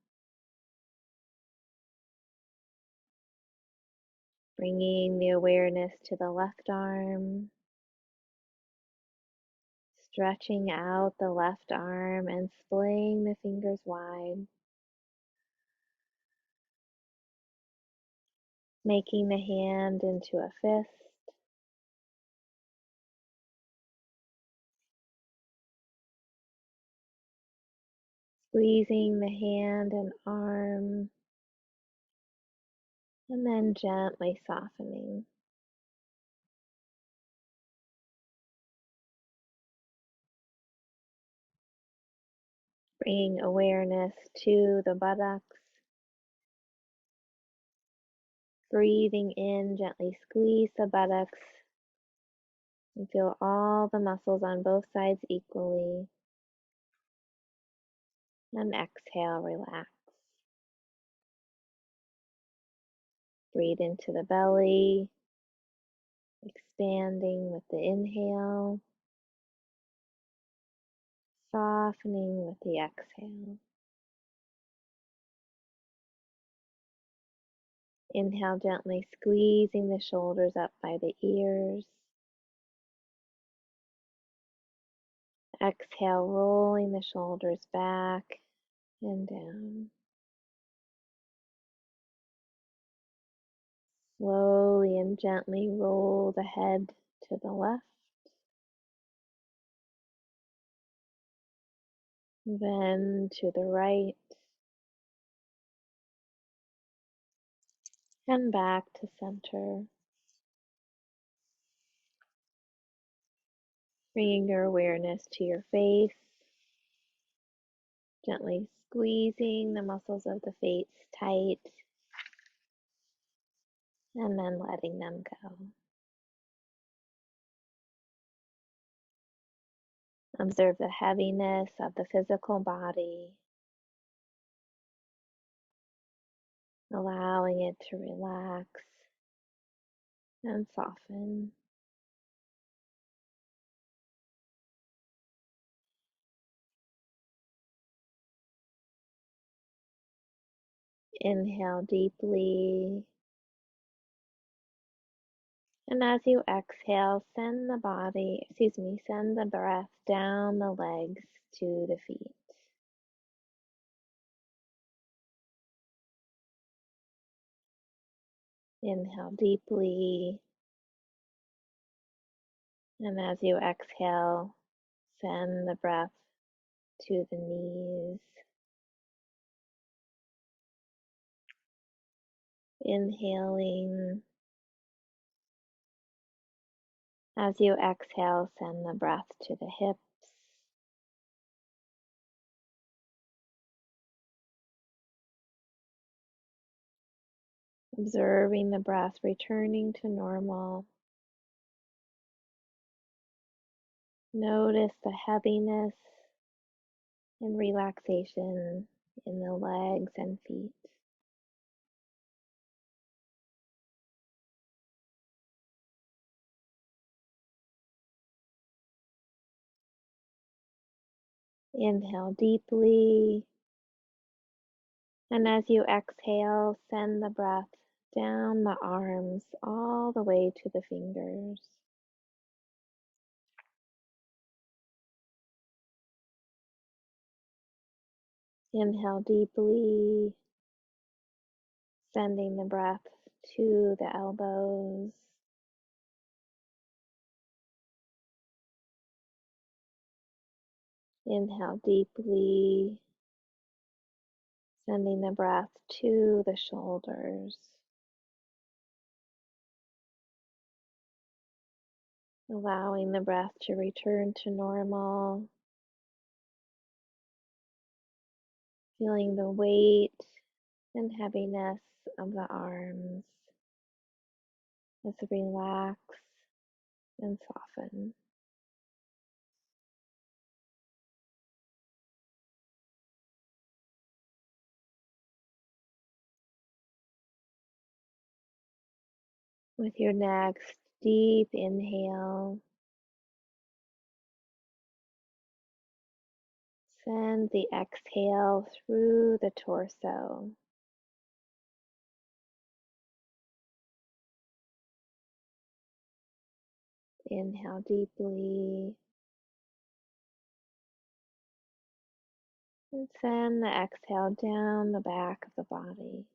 [SPEAKER 1] Bringing the awareness to the left arm, stretching out the left arm and splaying the fingers wide, making the hand into a fist, squeezing the hand and arm, and then gently softening. Bringing awareness to the buttocks, breathing in, gently squeeze the buttocks and feel all the muscles on both sides equally. And exhale, relax. Breathe into the belly, expanding with the inhale, softening with the exhale. Inhale, gently squeezing the shoulders up by the ears. Exhale, rolling the shoulders back and down. Slowly and gently roll the head to the left, then to the right, and back to center. Bringing your awareness to your face, gently squeezing the muscles of the face tight, and then letting them go. Observe the heaviness of the physical body, allowing it to relax and soften. Inhale deeply, and as you exhale, send the breath down the legs to the feet. Inhale deeply, and as you exhale, send the breath to the knees. Inhaling. As you exhale, send the breath to the hips. Observing the breath returning to normal. Notice the heaviness and relaxation in the legs and feet. Inhale deeply, and as you exhale, send the breath down the arms all the way to the fingers. Inhale deeply, sending the breath to the elbows. Inhale deeply, sending the breath to the shoulders. Allowing the breath to return to normal. Feeling the weight and heaviness of the arms as they relax and soften. With your next deep inhale, send the exhale through the torso. Inhale deeply, and send the exhale down the back of the body.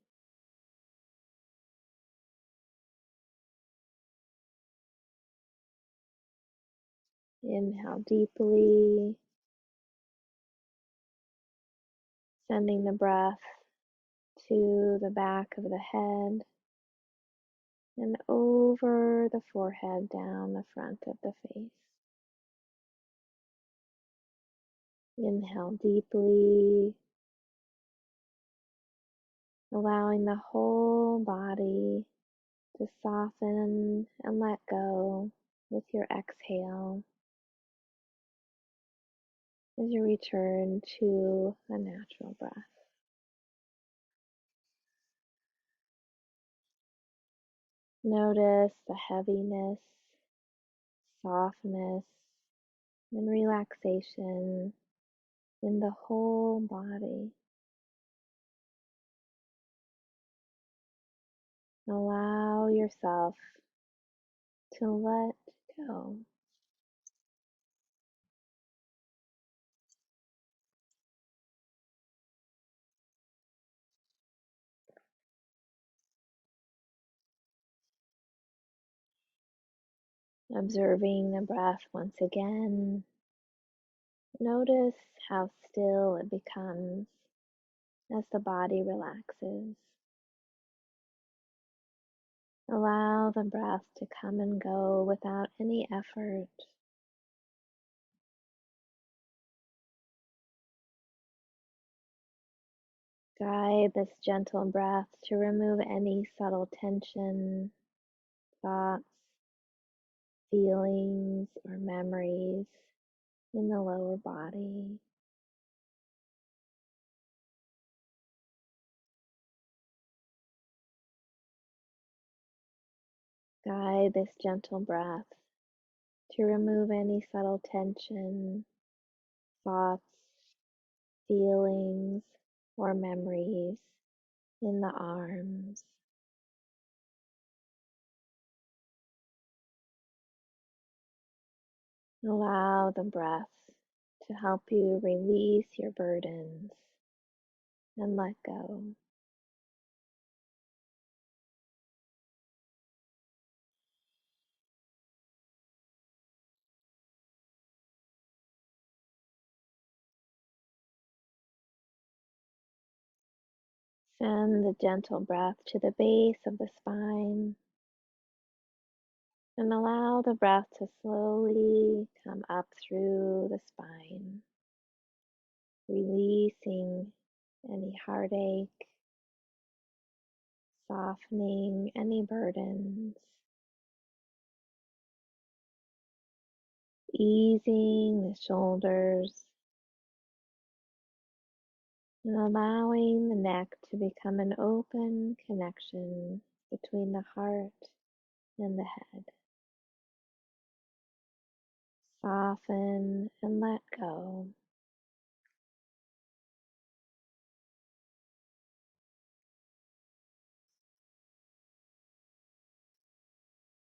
[SPEAKER 1] Inhale deeply, sending the breath to the back of the head and over the forehead down the front of the face. Inhale deeply, allowing the whole body to soften and let go with your exhale. as you return to a natural breath. Notice the heaviness, softness, and relaxation in the whole body. Allow yourself to let go. Observing the breath once again. Notice how still it becomes as the body relaxes. Allow the breath to come and go without any effort. Guide this gentle breath to remove any subtle tension, thoughts, feelings, or memories in the lower body. Guide this gentle breath to remove any subtle tension, thoughts, feelings, or memories in the arms. Allow the breath to help you release your burdens and let go. Send the gentle breath to the base of the spine and allow the breath to slowly come up through the spine, releasing any heartache, softening any burdens, easing the shoulders, and allowing the neck to become an open connection between the heart and the head. Soften and let go.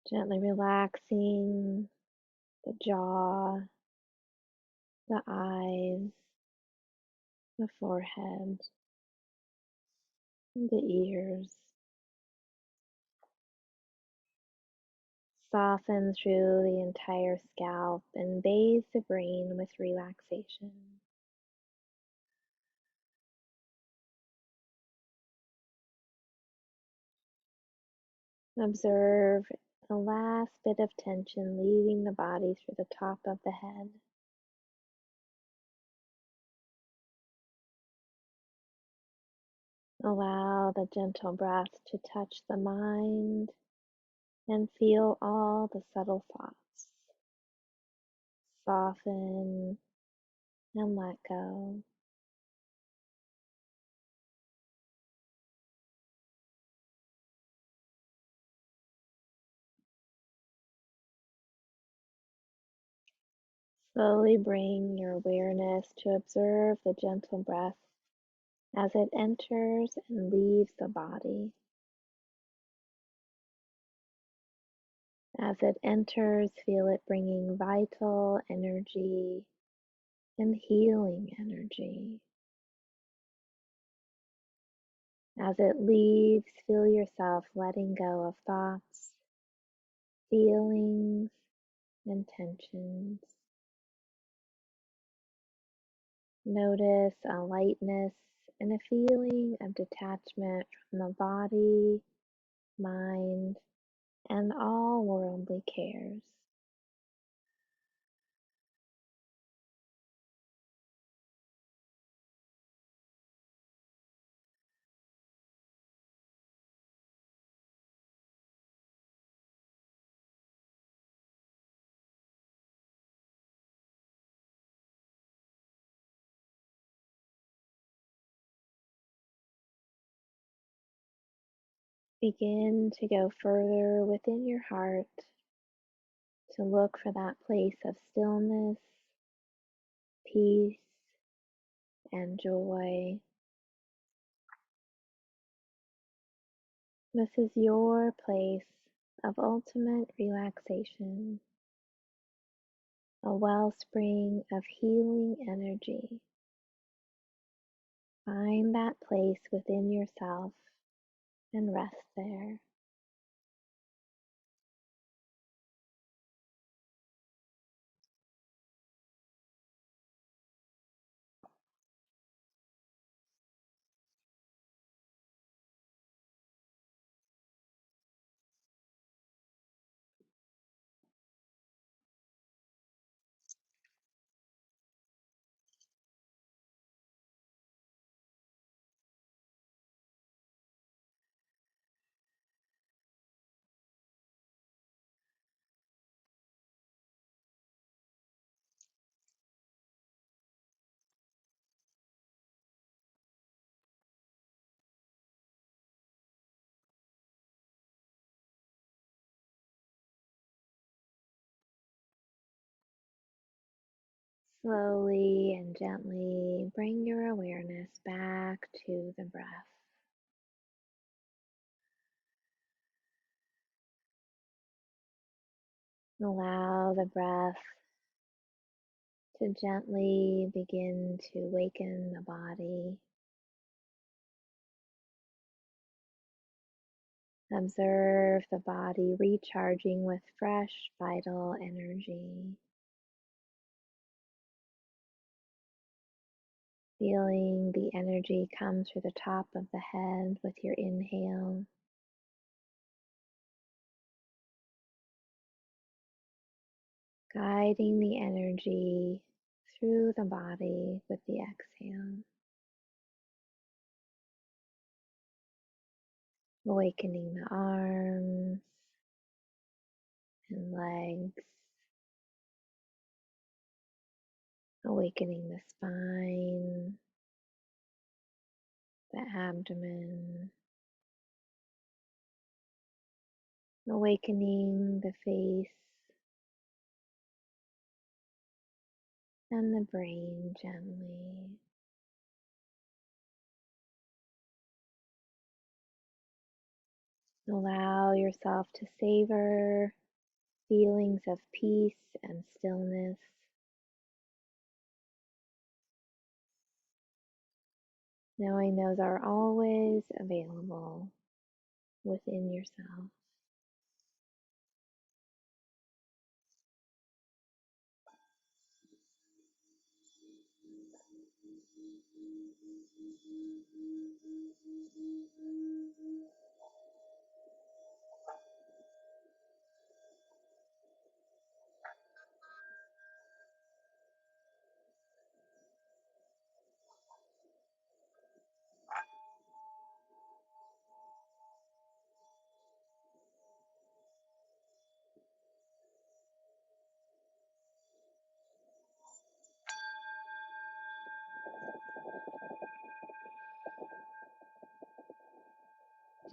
[SPEAKER 1] Gently relaxing the jaw, the eyes, the forehead, the ears. Soften through the entire scalp and bathe the brain with relaxation. Observe the last bit of tension leaving the body through the top of the head. Allow the gentle breath to touch the mind and feel all the subtle thoughts. Soften and let go. Slowly bring your awareness to observe the gentle breath as it enters and leaves the body. As it enters, feel it bringing vital energy and healing energy. As it leaves, feel yourself letting go of thoughts, feelings, and tensions. Notice a lightness and a feeling of detachment from the body, mind, and all worldly cares. Begin to go further within your heart to look for that place of stillness, peace, and joy. This is your place of ultimate relaxation, a wellspring of healing energy. Find that place within yourself and rest there. Slowly and gently bring your awareness back to the breath. Allow the breath to gently begin to waken the body. Observe the body recharging with fresh, vital energy. Feeling the energy come through the top of the head with your inhale. Guiding the energy through the body with the exhale. Awakening the arms and legs. Awakening the spine, the abdomen. Awakening the face and the brain gently. Allow yourself to savor feelings of peace and stillness, knowing those are always available within yourself.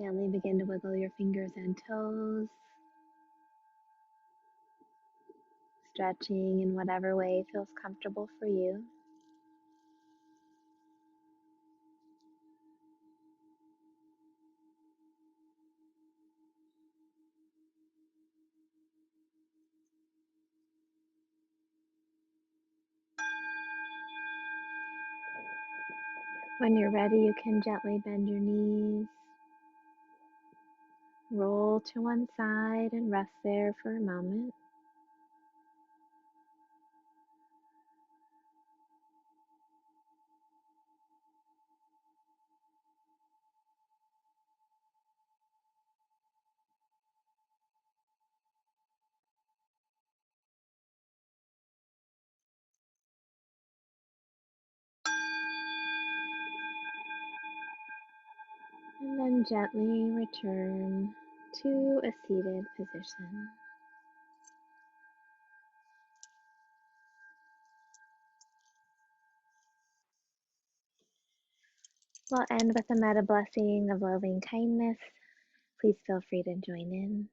[SPEAKER 1] Gently begin to wiggle your fingers and toes, stretching in whatever way feels comfortable for you. When you're ready, you can gently bend your knees, roll to one side, and rest there for a moment. And then gently return to a seated position. We'll end with a metta blessing of loving kindness. Please feel free to join in.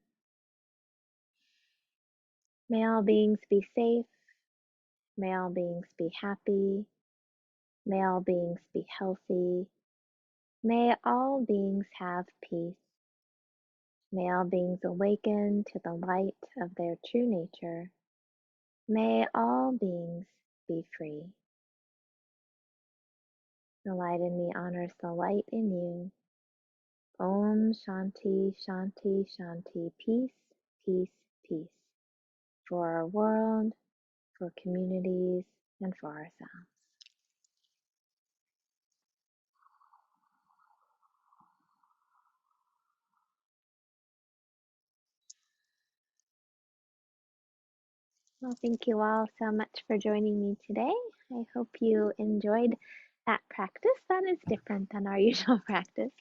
[SPEAKER 1] May all beings be safe. May all beings be happy. May all beings be healthy. May all beings have peace. May all beings awaken to the light of their true nature. May all beings be free. The light in me honors the light in you. Om Shanti Shanti Shanti. Peace, peace, peace. For our world, for communities, and for ourselves. Well, thank you all so much for joining me today. I hope you enjoyed that practice. That is different than our usual practice.